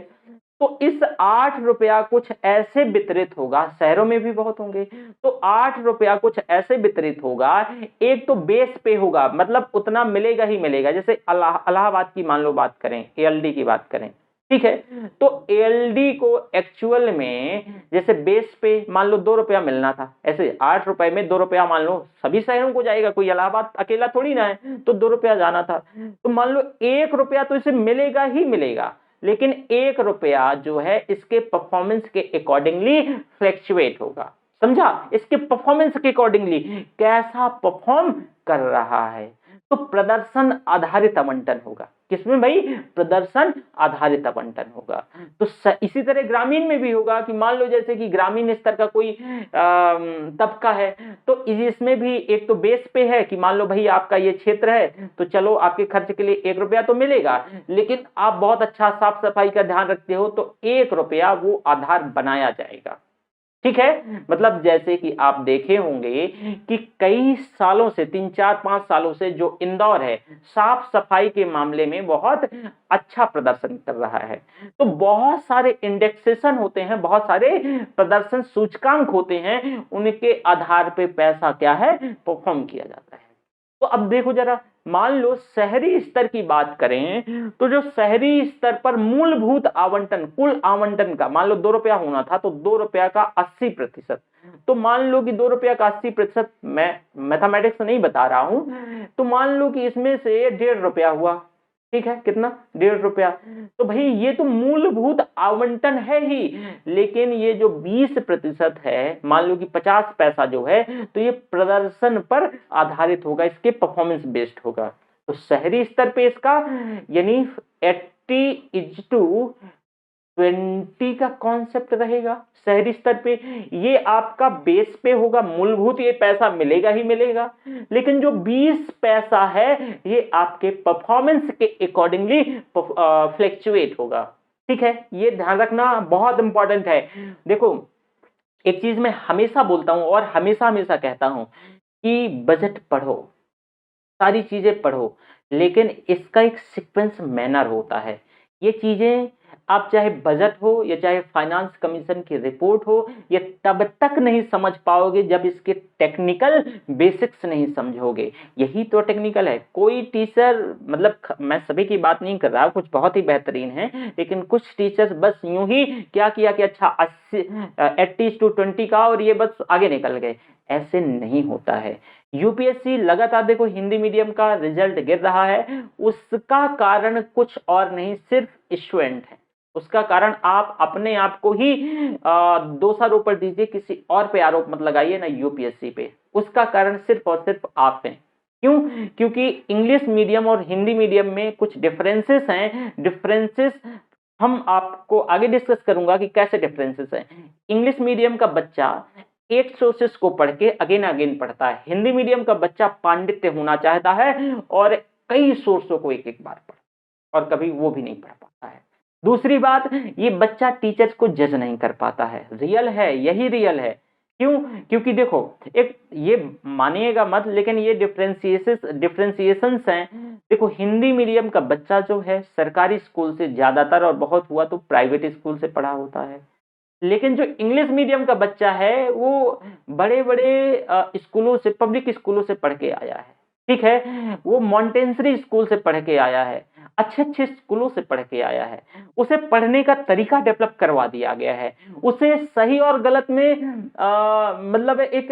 तो इस 8 रुपया कुछ ऐसे वितरित होगा, शहरों में भी बहुत होंगे, तो 8 रुपया कुछ ऐसे वितरित होगा, एक तो बेस पे होगा, मतलब उतना मिलेगा ही मिलेगा। जैसे इलाहाबाद की मान लो बात करें, एएलडी की बात करें, ठीक है, तो एएलडी को एक्चुअल में जैसे बेस पे मान लो 2 रुपया मिलना था, ऐसे 8 रुपए में 2 रुपया मान लो सभी शहरों को जाएगा, कोई इलाहाबाद अकेला थोड़ी ना है, तो 2 रुपया जाना था, तो मान लो 1 रुपया तो इसे मिलेगा ही मिलेगा, लेकिन 1 रुपया जो है इसके परफॉर्मेंस के अकॉर्डिंगली फ्लैक्चुएट होगा। समझा? इसके परफॉर्मेंस के अकॉर्डिंगली कैसा परफॉर्म कर रहा है, तो प्रदर्शन आधारित आवंटन होगा। किसमें भाई? प्रदर्शन आधारित आवंटन होगा। तो इसी तरह ग्रामीण में भी होगा कि मान लो जैसे कि ग्रामीण स्तर का कोई तबका है, तो इसमें भी एक तो बेस पे है कि मान लो भाई आपका ये क्षेत्र है, तो चलो आपके खर्च के लिए 1 रुपया तो मिलेगा, लेकिन आप बहुत अच्छा साफ सफाई का ध्यान रखते हो तो 1 रुपया वो आधार बनाया जाएगा। ठीक है, मतलब जैसे कि आप देखे होंगे कि कई सालों से 3-4-5 सालों से जो इंदौर है साफ सफाई के मामले में बहुत अच्छा प्रदर्शन कर रहा है, तो बहुत सारे इंडेक्सेशन होते हैं, बहुत सारे प्रदर्शन सूचकांक होते हैं, उनके आधार पे पैसा क्या है परफॉर्म किया जाता है। तो अब देखो जरा, मान लो शहरी स्तर की बात करें, तो जो शहरी स्तर पर मूलभूत आवंटन, कुल आवंटन का मान लो 2 रुपया होना था, तो 2 रुपया का 80%, तो मान लो कि 2 रुपया का 80%, मैं मैथमेटिक्स नहीं बता रहा हूं, तो मान लो कि इसमें से 1.5 रुपया हुआ, ठीक है, कितना? 1.5 रुपया। तो भाई ये तो मूलभूत आवंटन है ही, लेकिन ये जो 20% है, मान लो कि 50 पैसा जो है, तो ये प्रदर्शन पर आधारित होगा, इसके परफॉर्मेंस बेस्ड होगा। तो शहरी स्तर पे इसका यानी 80:20 का कॉन्सेप्ट रहेगा शहरी स्तर पे। ये आपका बेस पे होगा, मूलभूत ये पैसा मिलेगा ही मिलेगा, लेकिन जो 20 पैसा है ये आपके परफॉर्मेंस के अकॉर्डिंगली फ्लैक्चुएट होगा। ठीक है, ये ध्यान रखना बहुत इंपॉर्टेंट है। देखो, एक चीज मैं हमेशा बोलता हूं और हमेशा हमेशा कहता हूं कि बजट पढ़ो, सारी चीजें पढ़ो, लेकिन इसका एक सीक्वेंस मैनर होता है। ये चीजें आप चाहे बजट हो या चाहे फाइनेंस कमीशन की रिपोर्ट हो, ये तब तक नहीं समझ पाओगे जब इसके टेक्निकल बेसिक्स नहीं समझोगे। यही तो टेक्निकल है। कोई टीचर, मतलब मैं सभी की बात नहीं कर रहा, कुछ बहुत ही बेहतरीन है, लेकिन कुछ टीचर्स बस यूं ही क्या किया कि अच्छा 80:20 का और ये बस आगे निकल गए। ऐसे नहीं होता है। यूपीएससी लगातार देखो हिंदी मीडियम का रिजल्ट गिर रहा है, उसका कारण कुछ और नहीं, सिर्फ स्टूडेंट है। उसका कारण आप अपने आप को ही दोषारोप दीजिए, किसी और पे आरोप मत लगाइए ना यूपीएससी पे। उसका कारण सिर्फ और सिर्फ आप हैं। क्यों? क्योंकि इंग्लिश मीडियम और हिंदी मीडियम में कुछ डिफरेंसेस हैं। डिफरेंसेस हम आपको आगे डिस्कस करूंगा कि कैसे डिफरेंसेस हैं। इंग्लिश मीडियम का बच्चा एक सोर्सेस को पढ़ के अगेन अगेन पढ़ता है, हिंदी मीडियम का बच्चा पांडित्य होना चाहता है और कई सोर्सों को एक एक बार पढ़ और कभी वो भी नहीं पढ़ पाता है। दूसरी बात, ये बच्चा टीचर्स को जज नहीं कर पाता है। रियल है, यही रियल है। क्यों? क्योंकि देखो, एक ये मानिएगा मत, लेकिन ये डिफरेंशिएशंस हैं। देखो, हिंदी मीडियम का बच्चा जो है सरकारी स्कूल से ज्यादातर और बहुत हुआ तो प्राइवेट स्कूल से पढ़ा होता है, लेकिन जो इंग्लिश मीडियम का बच्चा है वो बड़े बड़े स्कूलों से, पब्लिक स्कूलों से पढ़ के आया है। ठीक है, वो मॉन्टेसरी स्कूल से पढ़ के आया है, अच्छे अच्छे स्कूलों से पढ़ के आया है। उसे पढ़ने का तरीका डेवलप करवा दिया गया है। उसे सही और गलत में मतलब एक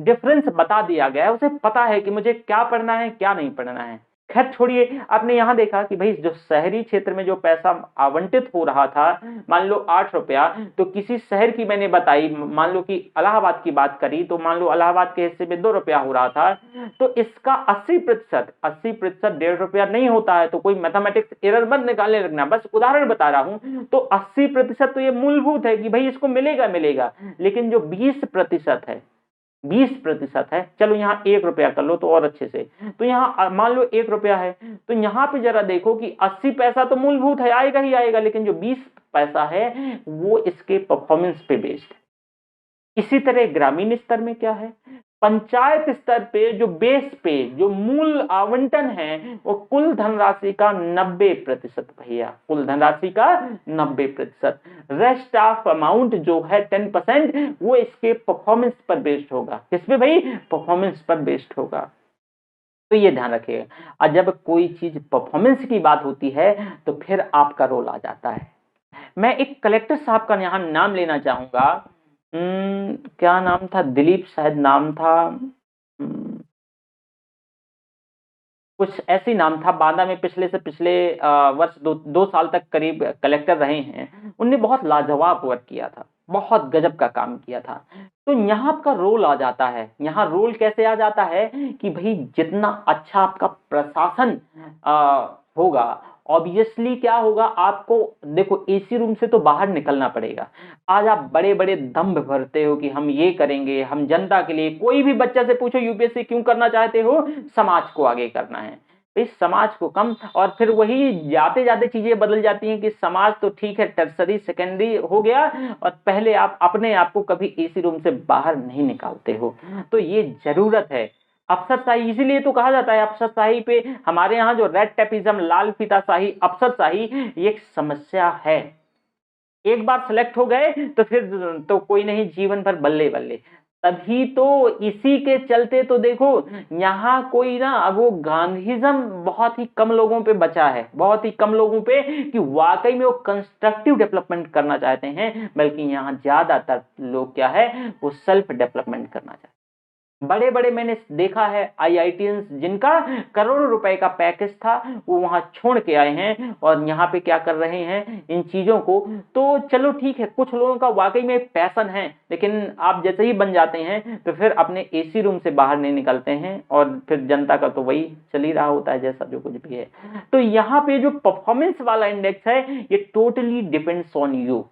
डिफरेंस बता दिया गया है। उसे पता है कि मुझे क्या पढ़ना है, क्या नहीं पढ़ना है। खैर छोड़िए, आपने यहां देखा कि भाई जो शहरी क्षेत्र में जो पैसा आवंटित हो रहा था, मान लो 8 रुपया, तो किसी शहर की मैंने बताई, मान लो कि इलाहाबाद की बात करी, तो मान लो इलाहाबाद के हिस्से में 2 रुपया हो रहा था, तो इसका 80%, 1.5 रुपया नहीं होता है, तो कोई मैथमेटिक्स एरर मत निकालने लगना, बस उदाहरण बता रहा हूं। तो 80% तो ये मूलभूत है कि भाई इसको मिलेगा मिलेगा, लेकिन जो 20% है, 20% है, चलो यहाँ 1 रुपया कर लो तो और अच्छे से, तो यहाँ मान लो 1 रुपया है, तो यहाँ पे जरा देखो कि 80 पैसा तो मूलभूत है, आएगा ही आएगा, लेकिन जो 20 पैसा है वो इसके परफॉर्मेंस पे बेस्ड है। इसी तरह ग्रामीण स्तर में क्या है, पंचायत स्तर पे जो बेस पे जो मूल आवंटन है वो कुल धनराशि का 90% भैया, कुल धनराशि का 90%। रेस्ट ऑफ अमाउंट जो है 10% वो इसके परफॉर्मेंस पर बेस्ड होगा। किस पे भाई? परफॉर्मेंस पर बेस्ड होगा। तो ये ध्यान रखिएगा। और जब कोई चीज परफॉर्मेंस की बात होती है तो फिर आपका रोल आ जाता है। मैं एक कलेक्टर साहब का यहाँ नाम लेना चाहूंगा। क्या नाम था? दिलीप शायद नाम था। कुछ ऐसी नाम था। बांदा में पिछले से पिछले वर्ष 2 साल तक करीब कलेक्टर रहे हैं। उनने बहुत लाजवाब वर्क किया था, बहुत गजब का काम किया था। तो यहाँ आपका रोल आ जाता है। यहाँ रोल कैसे आ जाता है कि भाई जितना अच्छा आपका प्रशासन होगा, ऑब्वियसली क्या होगा, आपको देखो एसी रूम से तो बाहर निकलना पड़ेगा। आज आप बड़े बड़े दम्भ भरते हो कि हम ये करेंगे, हम जनता के लिए। कोई भी बच्चा से पूछो यूपीएससी क्यों करना चाहते हो? समाज को आगे करना है। इस समाज को कम, और फिर वही जाते जाते चीजें बदल जाती हैं कि समाज तो ठीक है, टर्सरी सेकेंडरी हो गया, और पहले आप अपने आप को कभी एसी रूम से बाहर नहीं निकालते हो। तो ये जरूरत है अफसरशाही। इसीलिए तो कहा जाता है अफसरशाही पे, हमारे यहाँ जो रेड टेपिज्म, लाल फीताशाही, अफसरशाही, ये एक समस्या है। एक बार सिलेक्ट हो गए तो फिर तो कोई नहीं, जीवन भर बल्ले बल्ले। तभी तो इसी के चलते तो देखो यहाँ कोई ना, अब वो गांधीज्म बहुत ही कम लोगों पे बचा है, बहुत ही कम लोगों पे कि वाकई में वो कंस्ट्रक्टिव डेवलपमेंट करना चाहते हैं। बल्कि यहाँ ज्यादातर लोग क्या है, वो सेल्फ डेवलपमेंट करना चाहते हैं। बड़े बड़े मैंने देखा है आईआईटीएंस जिनका करोड़ों रुपए का पैकेज था, वो वहां छोड़ के आए हैं और यहाँ पे क्या कर रहे हैं इन चीजों को। तो चलो ठीक है, कुछ लोगों का वाकई में पैशन है, लेकिन आप जैसे ही बन जाते हैं तो फिर अपने एसी रूम से बाहर नहीं निकलते हैं, और फिर जनता का तो वही चल ही रहा होता है जैसा जो कुछ भी है। तो यहाँ पे जो परफॉर्मेंस वाला इंडेक्स है, ये totally depends on you.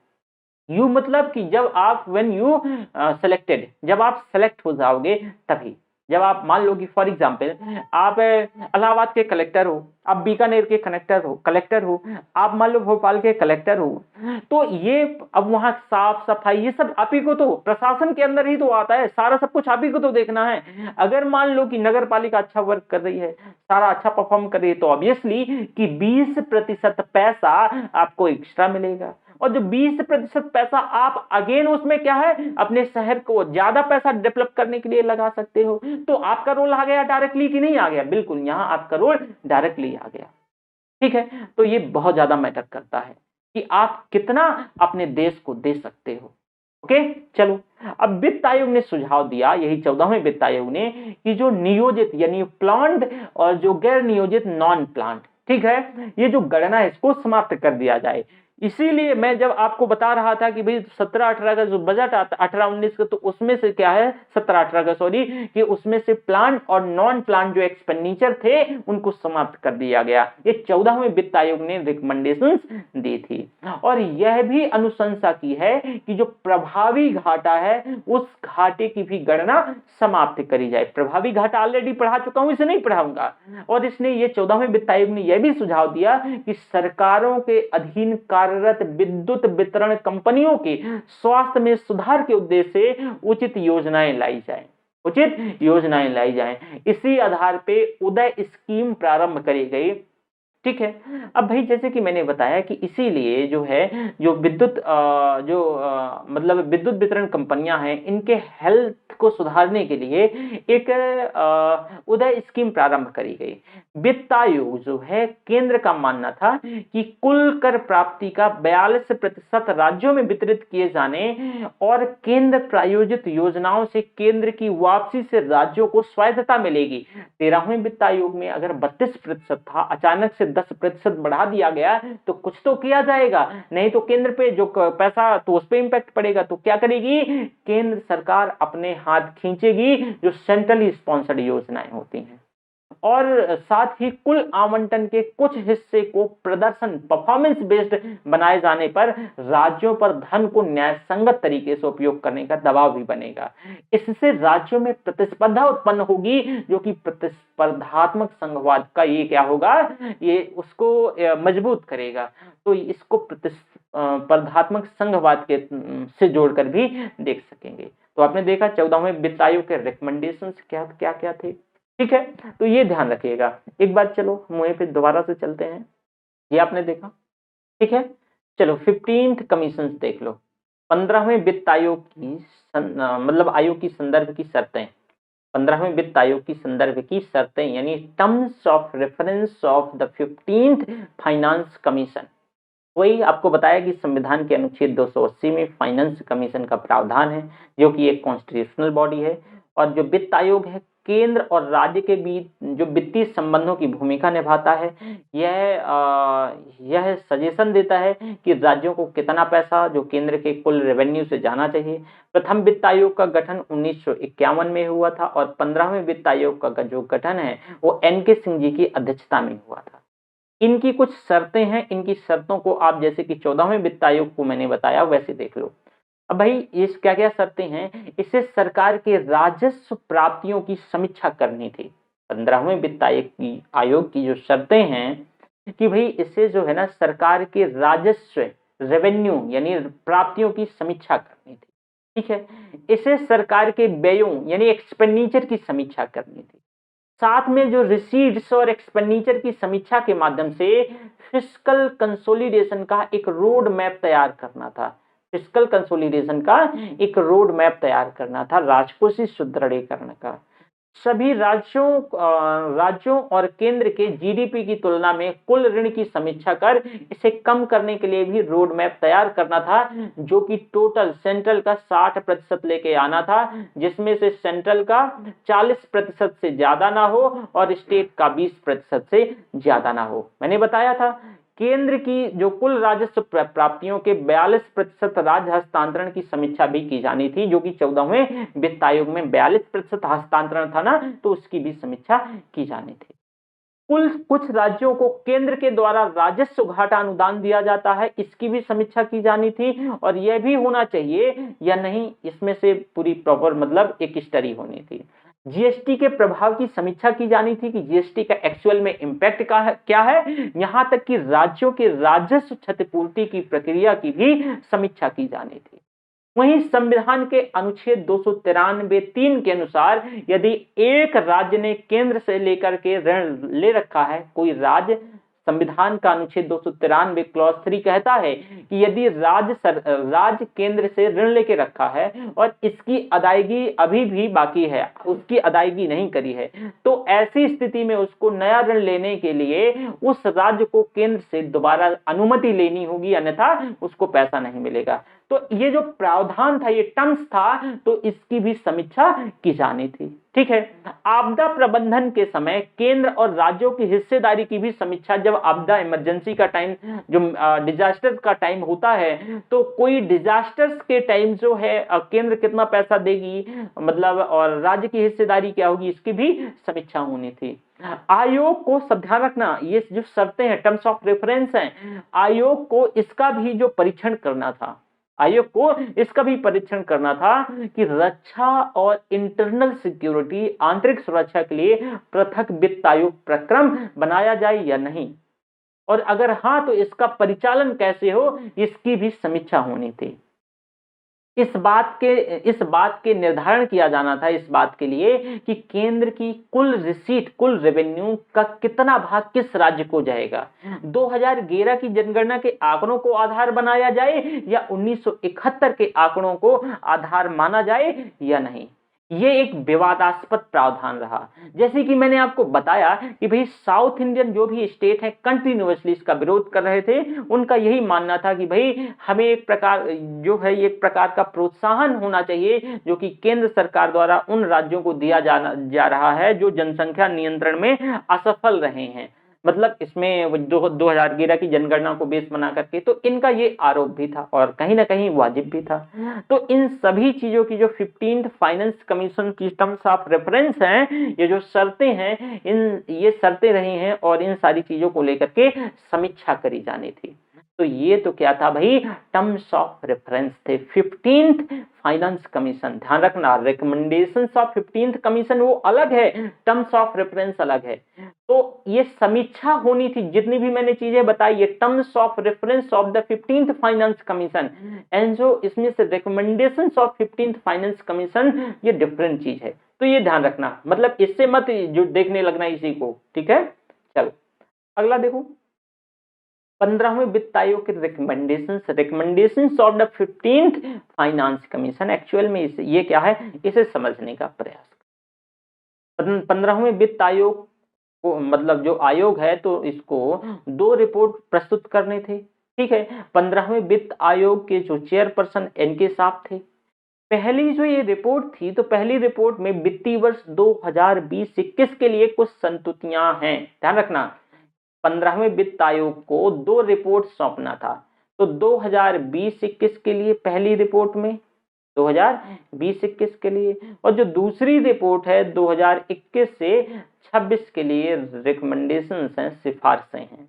You मतलब कि जब आप व्हेन यू सेलेक्टेड, जब आप सेलेक्ट हो जाओगे तभी। जब आप मान लो कि फॉर एग्जांपल आप इलाहाबाद के कलेक्टर हो, आप बीकानेर के कलेक्टर हो, आप मान लो भोपाल के कलेक्टर हो, तो ये अब वहां साफ सफाई ये सब आप ही को तो प्रशासन के अंदर ही तो आता है, सारा सब कुछ आप ही को तो देखना है। अगर मान लो कि नगर पालिका अच्छा वर्क कर रही है, सारा अच्छा परफॉर्म कर रही है, तो ऑब्वियसली कि 20% पैसा आपको एक्स्ट्रा मिलेगा। और जो 20% पैसा आप अगेन उसमें क्या है, अपने शहर को ज्यादा पैसा डेवलप करने के लिए लगा सकते हो। तो आपका रोल आ गया डायरेक्टली कि नहीं आ गया? बिल्कुल, यहां आपका रोल डायरेक्टली आ गया। ठीक है, तो ये बहुत ज्यादा मैटर करता है कि आप कितना अपने देश को दे सकते हो। ओके, चलो अब वित्त आयोग ने सुझाव दिया, यही 14वें वित्त आयोग ने, कि जो नियोजित यानी प्लांट और जो गैर नियोजित नॉन प्लांट, ठीक है, ये जो गणना है इसको समाप्त कर दिया जाए। इसीलिए मैं जब आपको बता रहा था कि भाई 17-18 का जो बजट आता 18-19 का, तो उसमें से क्या है 17-18 का सॉरी, कि उसमें से प्लांट और नॉन प्लांट जो एक्सपेंडिचर थे उनको समाप्त कर दिया गया। ये 14वें वित्त आयोग ने रिकमेंडेशंस दी थी, और यह भी अनुशंसा की है कि जो प्रभावी घाटा है उस घाटे की भी गणना समाप्त करी जाए। प्रभावी घाटा ऑलरेडी पढ़ा चुका हूं, इसे नहीं पढ़ाऊंगा। और इसने ये 14वें वित्त आयोग ने यह भी सुझाव दिया कि सरकारों के अधीन कार्यरत विद्युत वितरण कंपनियों के स्वास्थ्य में सुधार के उद्देश्य से उचित योजनाएं लाई जाएं। इसी आधार पे उदय स्कीम प्रारंभ करी गई। ठीक है, अब भाई जैसे कि मैंने बताया कि इसीलिए जो है जो विद्युत मतलब विद्युत वितरण कंपनियां हैं, इनके हेल्थ को सुधारने के लिए एक उदय स्कीम प्रारंभ करी गई। वित्त आयोग जो है, केंद्र का मानना था कि कुल कर प्राप्ति का 42% राज्यों में वितरित किए जाने और केंद्र प्रायोजित योजनाओं से केंद्र की वापसी से राज्यों को स्वायत्तता मिलेगी। 13वें वित्त आयोग में अगर 32% था, अचानक से 10% बढ़ा दिया गया, तो कुछ तो किया जाएगा, नहीं तो केंद्र पे जो पैसा तो उस पे इंपैक्ट पड़ेगा। तो क्या करेगी केंद्र सरकार? अपने हाथ खींचेगी जो सेंट्रली स्पॉन्सर्ड योजनाएं होती हैं, और साथ ही कुल आवंटन के कुछ हिस्से को प्रदर्शन परफॉर्मेंस बेस्ड बनाए जाने पर राज्यों पर धन को न्यायसंगत तरीके से उपयोग करने का दबाव भी बनेगा। इससे राज्यों में प्रतिस्पर्धा उत्पन्न होगी, जो कि प्रतिस्पर्धात्मक संघवाद का ये क्या होगा, ये उसको मजबूत करेगा। तो इसको प्रतिस्पर्धात्मक संघवाद के से जोड़कर भी देख सकेंगे। तो आपने देखा 14वें वित्त आयोग के रिकमेंडेशन क्या क्या क्या थे। ठीक है, तो ये ध्यान रखिएगा। एक बार चलो हम वहीं पे दोबारा से चलते हैं, ये आपने देखा। ठीक है, चलो 15th कमीशन देख लो। 15वें वित्त आयोग की मतलब आयोग की संदर्भ की शर्तें, 15वें वित्त आयोग की संदर्भ की शर्तें यानी terms of reference of the 15th finance commission. वही आपको बताया कि संविधान के अनुच्छेद 280 में फाइनेंस कमीशन का प्रावधान है, जो कि एक कॉन्स्टिट्यूशनल बॉडी है। और जो वित्त आयोग है, केंद्र और राज्य के बीच जो वित्तीय संबंधों की भूमिका निभाता है। यह सजेशन देता है कि राज्यों को कितना पैसा जो केंद्र के कुल रेवेन्यू से जाना चाहिए। प्रथम वित्त आयोग का गठन 1951 में हुआ था और 15वें वित्त आयोग का जो गठन है वो NK सिंह जी की अध्यक्षता में हुआ था। इनकी कुछ शर्तें हैं, इनकी शर्तों को आप जैसे कि 14वें वित्त आयोग को मैंने बताया वैसे देख लो। अब भाई इस क्या क्या शर्तें हैं, इससे सरकार के राजस्व प्राप्तियों की समीक्षा करनी थी। 15वें वित्त आयोग की जो शर्तें हैं कि भाई इससे जो है ना सरकार के राजस्व रेवेन्यू यानी प्राप्तियों की समीक्षा करनी थी। ठीक है, इसे सरकार के व्ययों यानी एक्सपेंडिचर की समीक्षा करनी थी। साथ में जो रिसीट्स और एक्सपेंडिचर की समीक्षा के माध्यम से फिस्कल कंसोलिडेशन का एक रोड मैप तैयार करना था। फिस्कल कंसोलिडेशन का एक रोड मैप तैयार करना था, राजकोषीय सुदृढ़ीकरण का। सभी राज्यों और केंद्र के जीडीपी की तुलना में कुल ऋण की समीक्षा कर इसे कम करने के लिए भी रोड मैप तैयार करना था, जो कि टोटल सेंट्रल का 60% लेके आना था, जिसमें से सेंट्रल का 40% से ज्यादा ना हो और स्टेट का 20% से ज्यादा ना हो। मैंने बताया था केंद्र की जो कुल राजस्व प्राप्तियों के 42% राज्य हस्तांतरण की समीक्षा भी की जानी थी, जो कि 14वें वित्त आयोग में 42% हस्तांतरण था ना, तो उसकी भी समीक्षा की जानी थी। कुछ राज्यों को केंद्र के द्वारा राजस्व घाटा अनुदान दिया जाता है, इसकी भी समीक्षा की जानी थी और यह भी होना चाहिए या नहीं, इसमें से पूरी प्रॉपर मतलब एक स्टडी होनी थी। जीएसटी के प्रभाव की समीक्षा की जानी थी कि जीएसटी का एक्चुअल में इम्पैक्ट क्या है, यहां तक कि राज्यों के राजस्व क्षतिपूर्ति की प्रक्रिया की भी समीक्षा की जानी थी। वहीं संविधान के अनुच्छेद 293(3) के अनुसार यदि एक राज्य ने केंद्र से लेकर के ऋण ले रखा है, कोई राज्य, संविधान का अनुच्छेद 293 क्लॉज 3 कहता है कि यदि राज्य केंद्र से ऋण लेके रखा है और इसकी अदायगी अभी भी बाकी है, उसकी अदायगी नहीं करी है, तो ऐसी स्थिति में उसको नया ऋण लेने के लिए उस राज्य को केंद्र से दोबारा अनुमति लेनी होगी, अन्यथा उसको पैसा नहीं मिलेगा। तो ये जो प्रावधान था, ये टर्म्स था, तो इसकी भी समीक्षा की जानी थी। ठीक है, आपदा प्रबंधन के समय केंद्र और राज्यों की हिस्सेदारी की भी समीक्षा, जब आपदा इमरजेंसी का टाइम जो डिजास्टर का टाइम होता है, तो कोई डिजास्टर्स के टाइम जो है केंद्र कितना पैसा देगी मतलब और राज्य की हिस्सेदारी क्या होगी, इसकी भी समीक्षा होनी थी। आयोग को सब ध्यान रखना, ये जो शर्तें हैं, टर्म्स ऑफ रेफरेंस हैं, आयोग को इसका भी जो परीक्षण करना था, आयोग को इसका भी परीक्षण करना था कि रक्षा और इंटरनल सिक्योरिटी आंतरिक सुरक्षा के लिए पृथक वित्त आयोग प्रक्रम बनाया जाए या नहीं, और अगर हां तो इसका परिचालन कैसे हो, इसकी भी समीक्षा होनी थी। इस बात के निर्धारण किया जाना था, इस बात के लिए कि केंद्र की कुल रिसीट, कुल रेवेन्यू का कितना भाग किस राज्य को जाएगा। 2011 की जनगणना के आंकड़ों को आधार बनाया जाए या 1971 के आंकड़ों को आधार माना जाए या नहीं, ये एक विवादास्पद प्रावधान रहा। जैसे कि मैंने आपको बताया कि भाई साउथ इंडियन जो भी स्टेट है कंटिन्यूअसली इसका विरोध कर रहे थे, उनका यही मानना था कि भाई हमें एक प्रकार जो है एक प्रकार का प्रोत्साहन होना चाहिए जो कि केंद्र सरकार द्वारा उन राज्यों को दिया जा रहा है जो जनसंख्या नियंत्रण में असफल रहे हैं। मतलब इसमें 2011 की जनगणना को बेस बना करके तो इनका ये आरोप भी था और कहीं ना कहीं वाजिब भी था। तो इन सभी चीजों की जो 15th फाइनेंस कमीशन की टर्म्स ऑफ रेफरेंस हैं, ये जो शर्तें हैं, ये शर्तें रही हैं और इन सारी चीजों को लेकर के समीक्षा करी जानी थी। तो ये तो क्या था भाई, टर्म्स ऑफ रेफरेंस थे। 15th फाइनेंस कमीशन, ध्यान रखना, रिकमेंडेशंस ऑफ 15th कमीशन वो अलग है, टर्म्स ऑफ रेफरेंस अलग है। तो ये समीक्षा होनी थी, जितनी भी मैंने चीजें बताई, ये terms of reference of the 15th finance commission, and जो इसमें से recommendations of 15th finance commission, ये डिफरेंट चीज है। तो ये ध्यान रखना, मतलब इससे मत जो देखने लगना इसी को, ठीक है। चलो अगला देखो, 15वें वित्त आयोग के recommendations of the 15th finance commission. Actual में इसे ये क्या है, इसे समझने का प्रयास। 15वें वित्त आयोग को, मतलब जो आयोग है, तो इसको 2 रिपोर्ट प्रस्तुत करने थे, ठीक है। 15वें वित्त आयोग के जो चेयरपर्सन एनके साहब थे। पहली जो ये रिपोर्ट थी, तो पहली रिपोर्ट में वित्तीय वर्ष 2020-21 के लिए कुछ संतुतियां हैं, ध्यान रखना। 15वें वित्त आयोग को 2 रिपोर्ट सौंपना था, तो 2020-21 के लिए पहली रिपोर्ट में, 2020-21 के लिए, और जो दूसरी रिपोर्ट है 2021 से 26 के लिए रिकमेंडेशंस हैं, सिफारिशें हैं।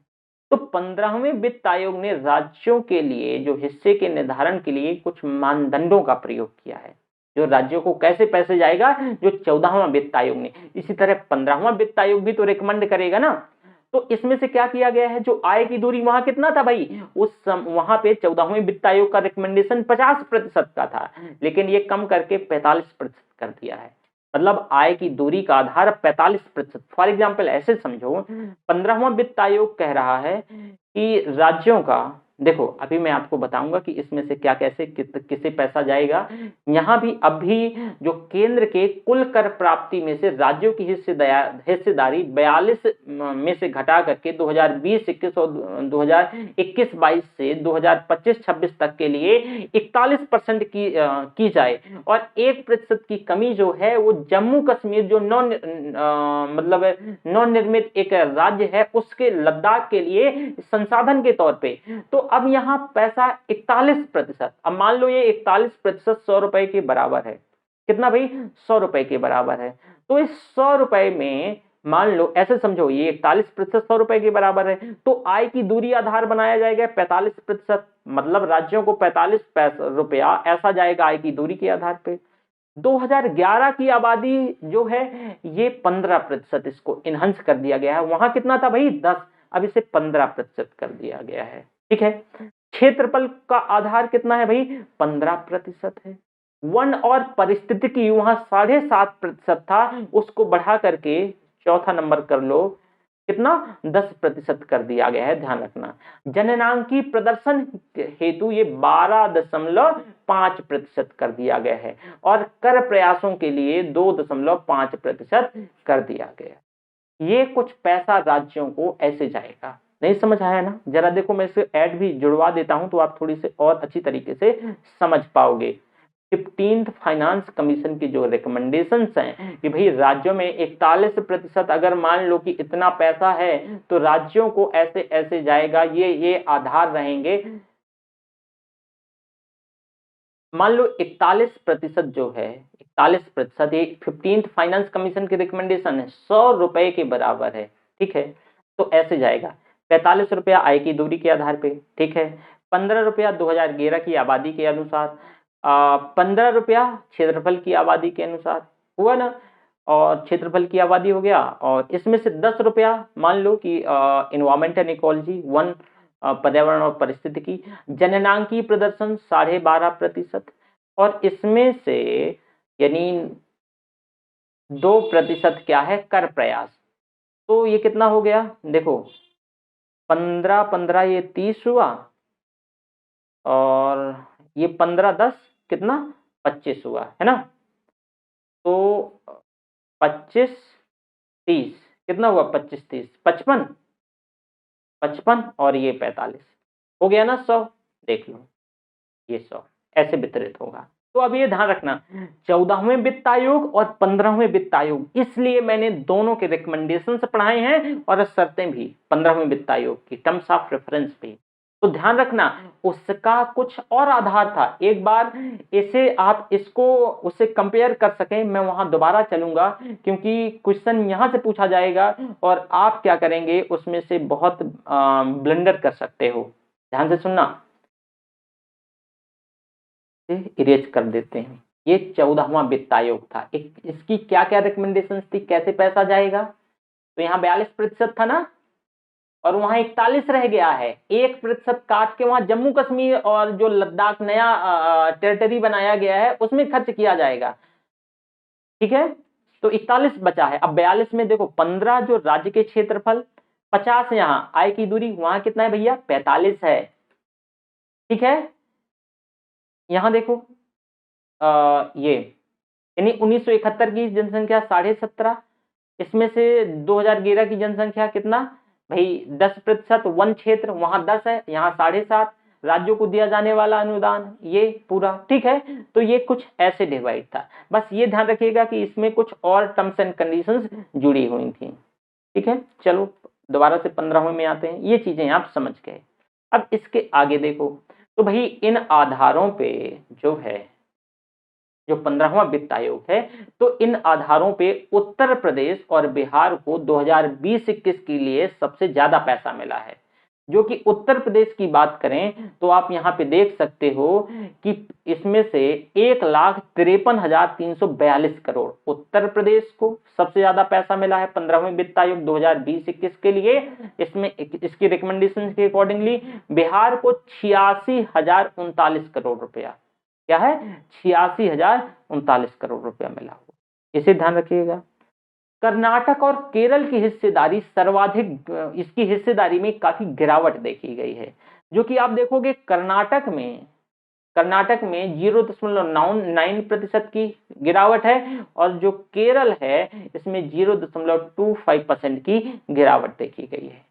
तो 15वें वित्त आयोग ने राज्यों के लिए जो हिस्से के निर्धारण के लिए कुछ मानदंडों का प्रयोग किया है, जो राज्यों को कैसे पैसे जाएगा, जो 14वां वित्त आयोग ने। इसी तरह 15वां वित्त आयोग भी तो रिकमेंड करेगा ना। तो इसमें से क्या किया गया है, जो आय की दूरी वहां कितना था भाई, वहां पे 14वें वित्त आयोग का रिकमेंडेशन 50% का था, लेकिन ये कम करके 45% कर दिया है। मतलब आय की दूरी का आधार 45%। फॉर एग्जाम्पल ऐसे समझो, 15वां वित्त आयोग कह रहा है कि राज्यों का, देखो अभी मैं आपको बताऊंगा कि इसमें से क्या कैसे किसे पैसा जाएगा। यहाँ भी अभी जो केंद्र के कुल कर प्राप्ति में से राज्यों की हिस्सेदारी 42 में से घटा करके 2020-21 और 2021-22 से 2025-26 तक के लिए 41% की जाए, और 1% की कमी जो है वो जम्मू कश्मीर, जो मतलब नव निर्मित एक राज्य है, उसके लद्दाख के लिए संसाधन के तौर पे। तो अब यहाँ पैसा 41%, अब मान लो ये 41% 100 रुपए के बराबर है, कितना भाई, 100 रुपए के बराबर है। तो इस 100 रुपए में मान लो, ऐसे समझो, ये 41% 100 रुपए के बराबर है, तो आय की दूरी आधार बनाया जाएगा 45%, मतलब राज्यों को 45 रुपया ऐसा जाएगा आय की दूरी के आधार पे। 2011 की आबादी जो है ये 15%, इसको इनहंस कर दिया गया है। वहां कितना था भाई, 10, अब इसे 15% कर दिया गया है, ठीक है। क्षेत्रफल का आधार कितना है भाई, 15% है। वन और पारिस्थितिकी वहां 7.5% था, उसको बढ़ा करके चौथा नंबर कर लो, कितना, 10% कर दिया गया है, ध्यान रखना। जननांकी प्रदर्शन हेतु ये 12.5% कर दिया गया है, और कर प्रयासों के लिए 2.5% कर दिया गया। ये कुछ पैसा राज्यों को ऐसे जाएगा। नहीं समझ आया ना, जरा देखो मैं इसे ऐड भी जुड़वा देता हूं, तो आप थोड़ी से और अच्छी तरीके से समझ पाओगे। 15th फाइनेंस कमीशन की जो रिकमेंडेशंस हैं कि भाई राज्यों में 41%, अगर मान लो कि इतना पैसा है तो राज्यों को ऐसे ऐसे जाएगा, ये आधार रहेंगे। मान लो 41% जो है, 41% ये 15th फाइनेंस कमीशन की रिकमेंडेशन है, 100 रुपए के बराबर है, ठीक है। तो ऐसे जाएगा 45 रुपया आय की दूरी के आधार पे, ठीक है। 15 रुपया 2011 की आबादी के अनुसार, 15 रुपया क्षेत्रफल की आबादी के अनुसार, हुआ ना, और क्षेत्रफल की आबादी हो गया, और इसमें से 10 रुपया मान लो कि इन्वायरमेंट एंड इकोलॉजी, वन, पर्यावरण और परिस्थितिकी। जननांकी प्रदर्शन 12.5%, और इसमें से यानी 2% क्या है, कर प्रयास। तो ये कितना हो गया, देखो 15-15 ये 30 हुआ, और ये 15-10 कितना, 25 हुआ, है ना। तो 25-30 कितना हुआ, 25-30 55, 55 और ये 45, हो गया ना 100। देख लो ये 100 ऐसे वितरित होगा। तो अब ये ध्यान रखना, 14वें वित्त आयोग और 15वें वित्त आयोग, इसलिए मैंने दोनों के रिकमेंडेशंस पढ़ाए हैं और शर्तें भी 15वें वित्त आयोग की, टर्म्स ऑफ रेफरेंस भी। तो ध्यान रखना, उसका कुछ और आधार था। एक बार इसे आप इसको उससे कंपेयर कर सकें, मैं वहां दोबारा चलूंगा, क्योंकि क्वेश्चन यहां से पूछा जाएगा और आप क्या करेंगे, उसमें से बहुत ब्लंडर कर सकते हो। ध्यान से सुनना, इरेज कर देते हैं। ये 14वां वित्त आयोग था। इसकी क्या क्या रिकमेंडेशन थी, कैसे पैसा जाएगा? तो यहाँ 42% था ना, और वहां 41 रह गया है। 1% काट के वहां जम्मू कश्मीर और जो लद्दाख नया टेरिटरी बनाया गया है उसमें खर्च किया जाएगा। ठीक है, तो 41 बचा है। अब 42 में देखो 15 जो राज्य के क्षेत्रफल, 50 यहाँ आय की दूरी, वहां कितना है भैया? 45 है। ठीक है, यहाँ देखो ये यानी 1971 की जनसंख्या 17.5, इसमें से 2011 की जनसंख्या कितना भाई? 10%। वन क्षेत्र वहां 10 है, यहाँ 7.5। राज्यों को दिया जाने वाला अनुदान ये पूरा। ठीक है, तो ये कुछ ऐसे डिवाइड था। बस ये ध्यान रखिएगा कि इसमें कुछ और टर्म्स एंड कंडीशंस जुड़ी हुई थी। ठीक है, चलो दोबारा से 15वें में आते हैं। ये चीजें आप समझ गए। अब इसके आगे देखो, तो भाई इन आधारों पे जो है, जो 15वां वित्त आयोग है, तो इन आधारों पे उत्तर प्रदेश और बिहार को 2020-21 के लिए सबसे ज्यादा पैसा मिला है। जो कि उत्तर प्रदेश की बात करें तो आप यहाँ पे देख सकते हो कि इसमें से 1,53,342 करोड़ उत्तर प्रदेश को सबसे ज्यादा पैसा मिला है 15वें वित्त आयोग 2020-21 के लिए। इसमें इसकी रिकमेंडेशन के अकॉर्डिंगली बिहार को 86,039 करोड़ रुपया, क्या है? 86,039 करोड़ रुपया मिला हो। इसे ध्यान रखिएगा। कर्नाटक और केरल की हिस्सेदारी सर्वाधिक, इसकी हिस्सेदारी में काफी गिरावट देखी गई है। जो कि आप देखोगे कर्नाटक में 0.99% की गिरावट है, और जो केरल है इसमें 0.25% की गिरावट देखी गई है।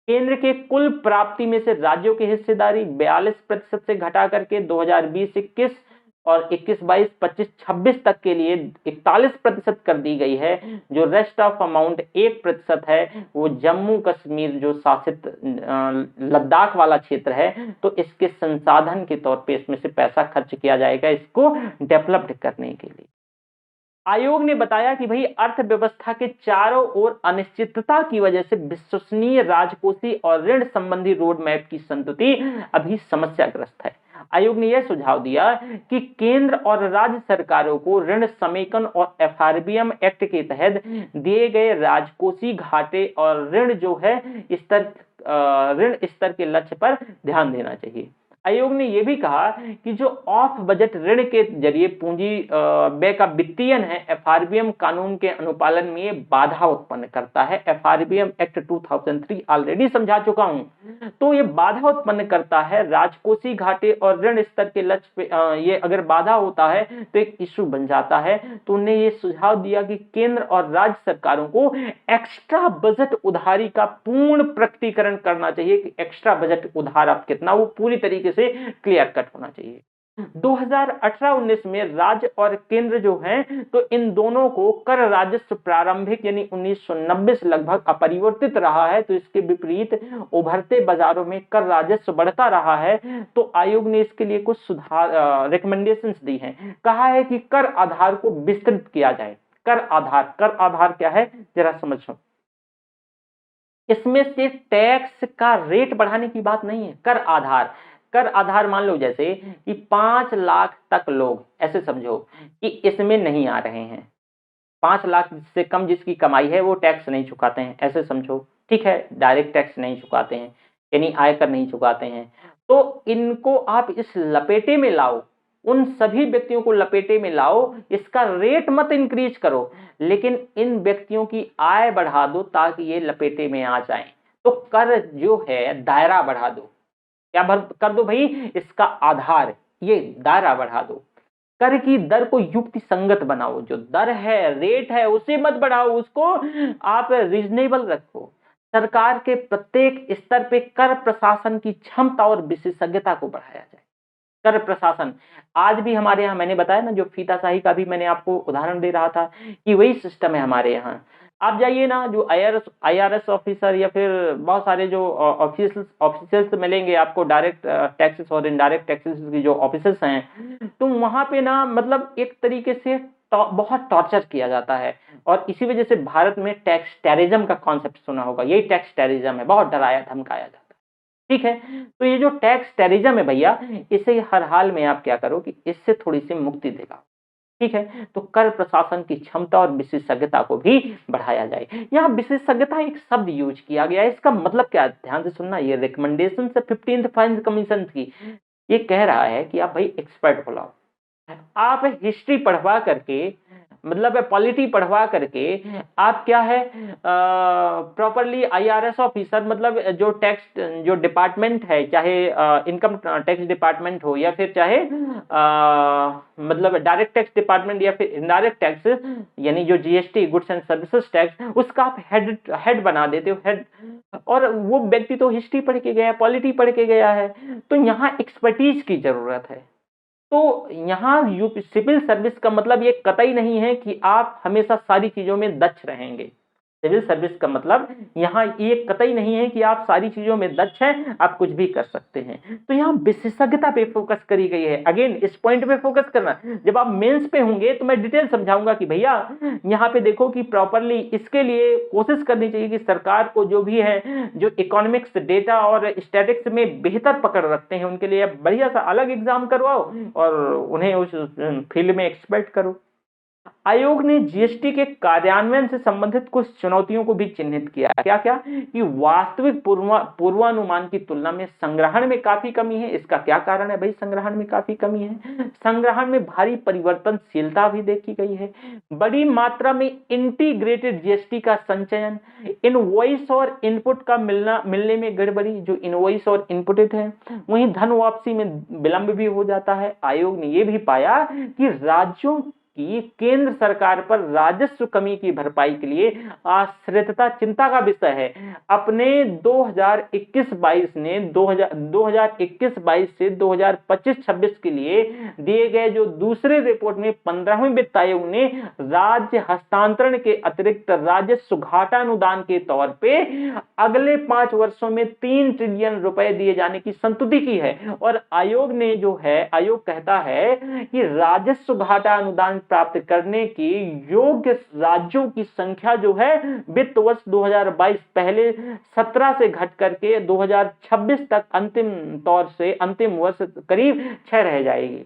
केंद्र के कुल प्राप्ति में से राज्यों की हिस्सेदारी 42% से घटा करके 2020-21 और 21-22, 25-26 तक के लिए 41% कर दी गई है। जो रेस्ट ऑफ अमाउंट 1% है वो जम्मू कश्मीर जो शासित लद्दाख वाला क्षेत्र है, तो इसके संसाधन के तौर पे इसमें से पैसा खर्च किया जाएगा इसको डेवलप्ड करने के लिए। आयोग ने बताया कि भाई अर्थव्यवस्था के चारों ओर अनिश्चितता की वजह से विश्वसनीय राजकोषीय और ऋण संबंधी रोड मैप की संतुति अभी समस्याग्रस्त है। आयोग ने यह सुझाव दिया कि केंद्र और राज्य सरकारों को ऋण समेकन और एफआरबीएम एक्ट के तहत दिए गए राजकोषीय घाटे और ऋण स्तर के लक्ष्य पर ध्यान देना चाहिए। आयोग ने यह भी कहा कि जो ऑफ बजट ऋण के जरिए पूंजी व्यय का वित्तीयन है, एफआरबीएम कानून के अनुपालन में बाधा उत्पन्न करता है। एफआरबीएम एक्ट 2003 ऑलरेडी समझा चुका हूं, तो ये बाधा उत्पन्न करता है राजकोषीय घाटे और ऋण स्तर के लक्ष्य पे। ये अगर बाधा होता है तो एक इश्यू बन जाता है। तो उन्हें ये सुझाव दिया कि केंद्र और राज्य सरकारों को एक्स्ट्रा बजट उधारी का पूर्ण प्रकटीकरण करना चाहिए कि एक्स्ट्रा बजट उधार आप कितना, वो पूरी तरीके से क्लियर कट होना चाहिए। 2018-19 में राज्य और केंद्र जो हैं, तो इन दोनों को कर राजस्व प्रारंभिक यानी 1990 से लगभग अपरिवर्तित रहा है। तो इसके विपरीत उभरते बाजारों में कर राजस्व बढ़ता रहा है। तो आयोग ने इसके लिए कुछ सुधार रिकमेंडेशंस दी हैं। कहा है कि कर आधार को विस्तृत किया जाए। कर आधार क्या है जरा समझो। इसमें से टैक्स का रेट बढ़ाने की बात नहीं है। कर आधार मान लो जैसे कि 5 लाख तक लोग, ऐसे समझो कि इसमें नहीं आ रहे हैं। 5 लाख से कम जिसकी कमाई है वो टैक्स नहीं चुकाते हैं, ऐसे समझो। ठीक है, डायरेक्ट टैक्स नहीं चुकाते हैं यानी आयकर नहीं चुकाते हैं। तो इनको आप इस लपेटे में लाओ, उन सभी व्यक्तियों को लपेटे में लाओ। इसका रेट मत इंक्रीज करो, लेकिन इन व्यक्तियों की आय बढ़ा दो ताकि ये लपेटे में आ जाएं। तो कर जो है दायरा बढ़ा दो। क्या कर दो भाई? इसका आधार, ये दायरा बढ़ा दो। कर की दर को युक्ति संगत बनाओ। जो दर है, रेट है, उसे मत बढ़ाओ, उसको आप रीजनेबल रखो। सरकार के प्रत्येक स्तर पे कर प्रशासन की क्षमता और विशेषज्ञता को बढ़ाया जाए। कर प्रशासन आज भी हमारे यहाँ, मैंने बताया ना, जो फीताशाही का भी मैंने आपको उदाहरण दे रहा था कि वही सिस्टम है हमारे यहाँ। आप जाइए ना, जो आईआरएस ऑफिसर या फिर बहुत सारे जो ऑफिसर्स मिलेंगे आपको, डायरेक्ट टैक्सेस और इनडायरेक्ट टैक्सेस की जो ऑफिसर्स हैं, तो वहां पे ना मतलब एक तरीके से बहुत टॉर्चर किया जाता है। और इसी वजह से भारत में टैक्स टेररिज्म का कॉन्सेप्ट सुना होगा, यही टैक्स टेररिज्म है, बहुत डराया धमकाया जाता है। ठीक है। तो ये जो टैक्स टेररिज्म है भैया, इसे हर हाल में आप क्या करो कि इससे थोड़ी सी मुक्ति दिलाओ। ठीक है, तो कर प्रशासन की क्षमता और विशेषज्ञता को भी बढ़ाया जाए। यहाँ विशेषज्ञता एक शब्द यूज किया गया है, इसका मतलब क्या है? ध्यान से सुनना। ये रिकमेंडेशन है 15th फाइनेंस कमीशन की। ये कह रहा है कि आप भाई एक्सपर्ट बुलाओ। आप हिस्ट्री पढ़वा करके, मतलब पॉलिटी पढ़वा करके आप क्या है प्रॉपरली आईआरएस ऑफिसर, मतलब जो टैक्स जो डिपार्टमेंट है, चाहे इनकम टैक्स डिपार्टमेंट हो या फिर चाहे मतलब डायरेक्ट टैक्स डिपार्टमेंट या फिर इनडायरेक्ट टैक्स, यानी जो GST goods and services tax, उसका आप हेड बना देते हो, हेड। और वो व्यक्ति तो हिस्ट्री पढ़ के गया, पॉलिटी पढ़ के गया है, तो यहाँ एक्सपर्टीज की जरूरत है। तो यहाँ सिविल सर्विस का मतलब ये कतई नहीं है कि आप हमेशा सारी चीजों में दक्ष रहेंगे। सिविल सर्विस का मतलब यहाँ ये कतई नहीं है कि आप सारी चीजों में दक्ष हैं, आप कुछ भी कर सकते हैं। तो यहाँ विशेषज्ञता पे फोकस करी गई है। अगेन इस पॉइंट पे फोकस करना। जब आप मेंस पे होंगे तो मैं डिटेल समझाऊंगा कि भैया यहाँ पे देखो कि प्रॉपरली इसके लिए कोशिश करनी चाहिए कि सरकार को जो भी है, जो इकोनॉमिक्स डेटा और स्टैटिक्स में बेहतर पकड़ रखते हैं, उनके लिए बढ़िया सा अलग एग्जाम करवाओ और उन्हें उस फील्ड में एक्सपर्ट करो। आयोग ने जीएसटी के कार्यान्वयन से संबंधित कुछ चुनौतियों को भी चिन्हित किया। क्या क्या? कि वास्तविक पूर्वानुमान की तुलना में संग्रहण में काफी कमी है। इसका क्या कारण है भाई? संग्रहण में काफी कमी है। संग्रहण में भारी परिवर्तनशीलता भी देखी गई है। बड़ी मात्रा में इंटीग्रेटेड जीएसटी का संचयन, इनवॉइस और इनपुट का मिलने में गड़बड़ी। जो इनवॉइस और इनपुट है, वहीं धन वापसी में विलंब भी हो जाता है। आयोग ने यह भी पाया कि राज्यों कि केंद्र सरकार पर राजस्व कमी की भरपाई के आश्रितता चिंता का विषय है। अपने 2021-22 ने 2021-22 से 2025-26 के लिए दिए गए जो दूसरे रिपोर्ट में 15वें वित्त आयोग ने राज्य हस्तांतरण के अतिरिक्त राजस्व घाटा अनुदान के तौर पे अगले 5 वर्षों में 3 ट्रिलियन रुपए दिए जाने की संतुति की है। और आयोग ने जो है, आयोग कहता है कि राजस्व घाटा अनुदान प्राप्त करने की योग्य राज्यों की संख्या जो है वित्त वर्ष 2022 पहले 17 से घट करके 2026 तक अंतिम वर्ष करीब 6 रह जाएगी।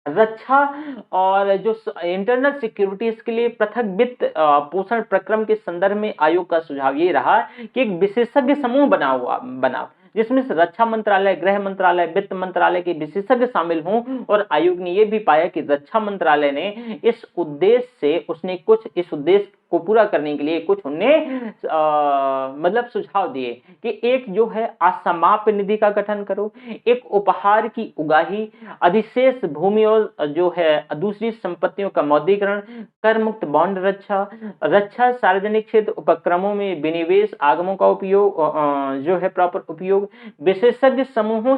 रक्षा और जो इंटरनल सिक्योरिटी, इसके लिए पृथक वित्त पोषण प्रक्रम के संदर्भ में आयोग का सुझाव ये रहा कि एक विशेषज्ञ समूह बनाओ जिसमें से रक्षा मंत्रालय, गृह मंत्रालय, वित्त मंत्रालय के विशेषज्ञ शामिल हों। और आयोग ने यह भी पाया कि रक्षा मंत्रालय ने इस उद्देश्य को पूरा करने के लिए कुछ उन्हें मतलब सुझाव दिए कि एक जो है असमाप्य निधि का गठन करो, एक उपहार की उगाही, अधिशेष भूमि और जो है दूसरी संपत्तियों का मौद्रीकरण, कर मुक्त बॉन्ड रक्षा सार्वजनिक क्षेत्र उपक्रमों में विनिवेश आगमों का उपयोग जो है प्रॉपर उपयोग। विशेषज्ञ समूहों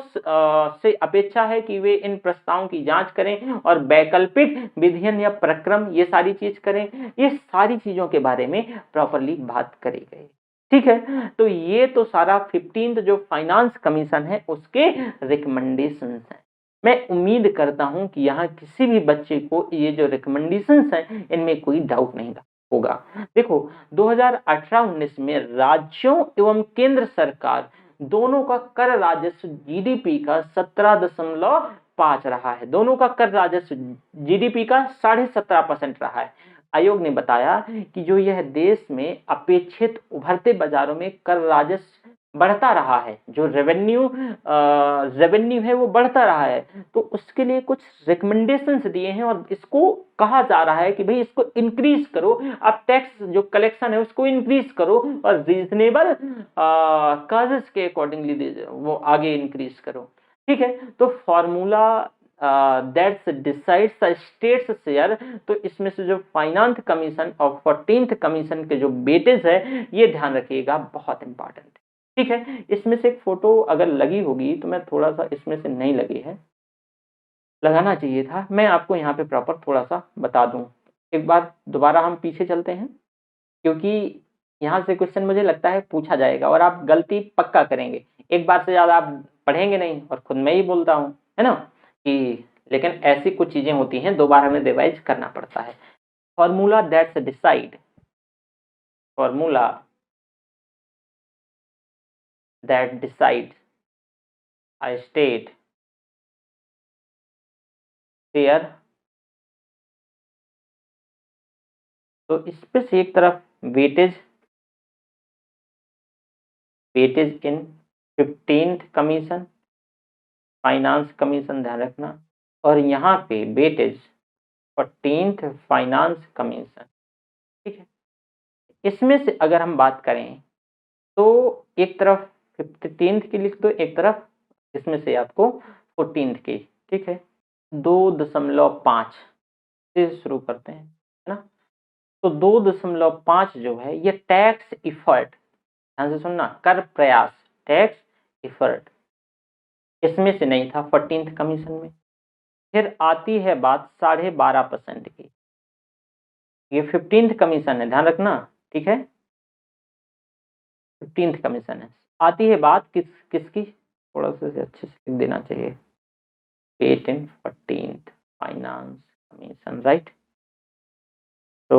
से अपेक्षा है कि वे इन प्रस्तावों की जांच करें और वैकल्पिक विधियन या प्रक्रम ये सारी चीज करें। ये सारी चीजों के बारे में प्रॉपरली बात करी गई। ठीक है, तो ये तो सारा 15th जो फाइनेंस कमीशन है उसके रिकमेंडेशंस हैं। मैं उम्मीद करता हूं कि यहाँ किसी भी बच्चे को ये जो रिकमेंडेशंस हैं इनमें कोई डाउट नहीं होगा। देखो 2018-19 में राज्यों एवं केंद्र सरकार दोनों का कर राजस्व जीडीपी का 17.5 रहा है। दोनों का कर राजस्व जीडीपी का 17.5% रहा है। आयोग ने बताया कि जो यह देश में अपेक्षित उभरते बाजारों में कर राजस्व बढ़ता रहा है, जो रेवेन्यू है वो बढ़ता रहा है, तो उसके लिए कुछ रिकमेंडेशंस दिए हैं और इसको कहा जा रहा है कि भाई इसको इंक्रीज करो, आप टैक्स जो कलेक्शन है उसको इंक्रीज करो और रीजनेबल काजेस के अकॉर्डिंगली वो आगे इंक्रीज करो। ठीक है, तो formula that's decides the states share, तो इसमें से जो फाइनेंस कमीशन और 14th कमीशन के जो वेटेज है ये ध्यान रखिएगा, बहुत इंपॉर्टेंट। ठीक है, इसमें से एक फोटो अगर लगी होगी तो मैं थोड़ा सा, इसमें से नहीं लगी है, लगाना चाहिए था, मैं आपको यहाँ पे प्रॉपर थोड़ा सा बता दूं। एक बार दोबारा हम पीछे चलते हैं क्योंकि यहाँ से क्वेश्चन मुझे लगता है पूछा जाएगा और आप गलती पक्का करेंगे। एक बार से ज्यादा आप पढ़ेंगे नहीं और खुद मैं ही बोलता हूँ, है ना, कि लेकिन ऐसी कुछ चीजें होती हैं, 2 बार हमें रिवाइज करना पड़ता है। Formula that's decide, formula that decides a state share, तो इस पे से एक तरफ weightage in 15th commission, finance commission ध्यान रखना, और यहाँ पे वेटेज 14th फाइनेंस कमीशन। ठीक है, इसमें से अगर हम बात करें तो एक तरफ 15th की लिख दो, एक तरफ इसमें से आपको 14th की। ठीक है, 2.5 से शुरू करते हैं, है ना। तो 2.5 जो है ये टैक्स इफर्ट, ध्यान से सुनना, कर प्रयास, टैक्स इफर्ट, इसमें से नहीं था 14th कमीशन में। फिर आती है बात 12.5% की, ये 15th कमीशन है, ध्यान रखना। ठीक है, 15th कमीशन है। आती है बात किसकी, थोड़ा सा अच्छे से लिख देना चाहिए, पेट इन 14th फाइनेंस कमीशन, राइट। तो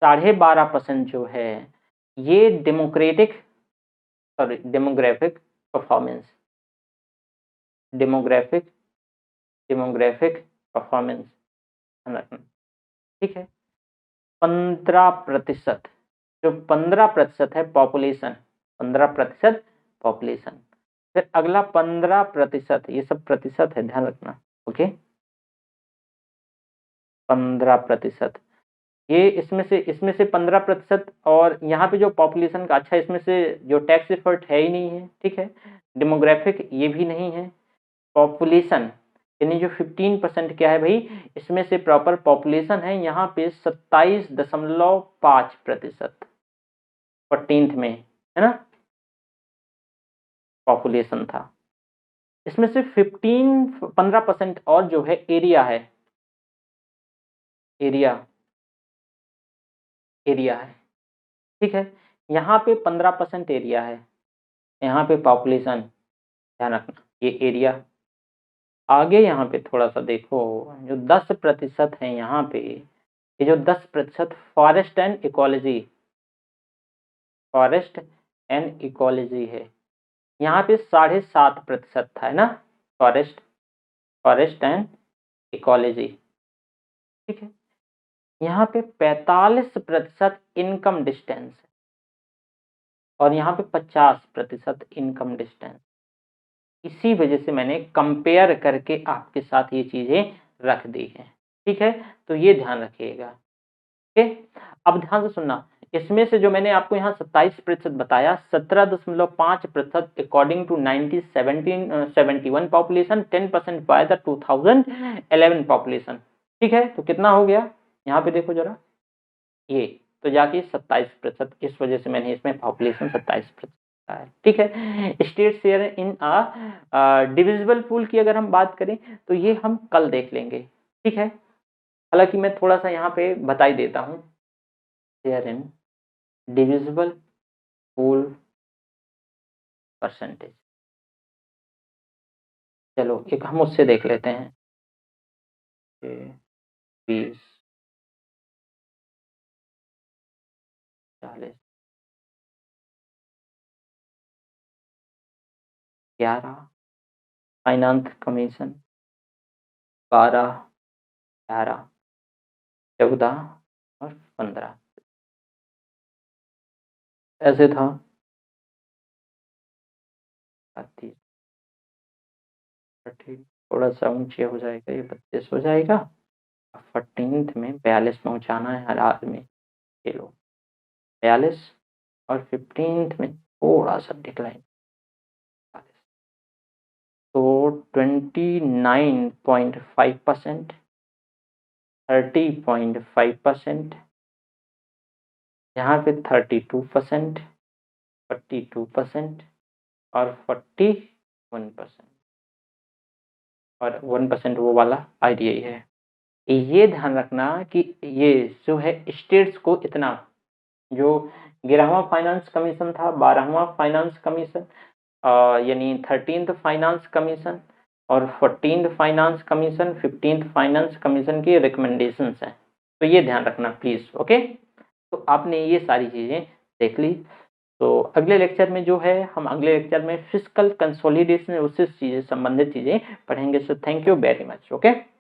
12.5% जो है ये डेमोग्राफिक परफॉर्मेंस, डेमोग्राफिक परफॉर्मेंस रखना। ठीक है, 15%, जो 15% है पॉपुलेशन, 15% पॉपुलेशन। फिर अगला 15%, ये सब प्रतिशत है, ध्यान रखना। ओके, 15%, ये इसमें से 15%, और यहाँ पे जो पॉपुलेशन का, अच्छा इसमें से जो टैक्स एफर्ट है ही नहीं है। ठीक है, डेमोग्राफिक ये भी नहीं है, पॉपुलेशन यानी जो 15% क्या है भाई, इसमें से प्रॉपर पॉपुलेशन है यहाँ पे 27.5% 14th में, है ना, पॉपुलेशन था। इसमें से 15% और जो है एरिया है, एरिया है। ठीक है, यहाँ पे 15% एरिया है, यहाँ पे पॉपुलेशन, ध्यान रखना, ये एरिया। आगे यहाँ पे थोड़ा सा देखो, जो 10% है यहाँ पे, ये जो 10% फॉरेस्ट एंड इकोलॉजी, है, यहाँ पे 7.5% था, है ना, फॉरेस्ट एंड इकोलॉजी। ठीक है, यहाँ पे 45% इनकम डिस्टेंस, और यहाँ पे 50% इनकम डिस्टेंस। इसी वजह से मैंने कंपेयर करके आपके साथ ये चीजें रख दी हैं। ठीक है, तो ये ध्यान रखिएगा। ओके, अब ध्यान से सुनना, इसमें से जो मैंने आपको यहाँ 27% बताया, 17.5% according to 1971 population, 10% by the 2011 population. ठीक है, तो कितना हो गया, यहाँ पे देखो जरा, ये तो जाके 27%, इस वजह से मैंने इसमें पॉपुलेशन 27% है। ठीक है, state share in divisible pool की अगर हम बात करें तो ये हम कल देख लेंगे। ठीक है, हालांकि मैं थोड़ा सा यहाँ पे बता ही देता हूँ, share in divisible pool percentage. चलो एक हम उससे देख लेते हैं, 20, 40, 11 फाइनेंस कमीशन, 12, 18, 14 और 15 ऐसे था। 30, थोड़ा सा ऊंचे हो जाएगा, ये 32 हो जाएगा। 14th में 42 पहुंचाना है हर आदमी, चलो 42, और 15th में थोड़ा सा डिक्लाइन, तो 29.5%, 30.5%, यहाँ पे 32%, 42% और 41%, और 1% वो वाला आईडीआई है। ये ध्यान रखना कि ये जो है स्टेट्स को इतना, जो 11वां फाइनेंस कमीशन था, 12वां फाइनेंस कमीशन, यानी 13th फाइनेंस कमीशन और 14th finance commission, 15th finance commission की रिकमेंडेशंस हैं। तो ये ध्यान रखना प्लीज। ओके, तो आपने ये सारी चीजें देख ली। तो अगले लेक्चर में जो है हम अगले लेक्चर में फिजिकल कंसोलिडेशन उससे चीज़ें संबंधित चीज़ें पढ़ेंगे। So thank you very much. Okay.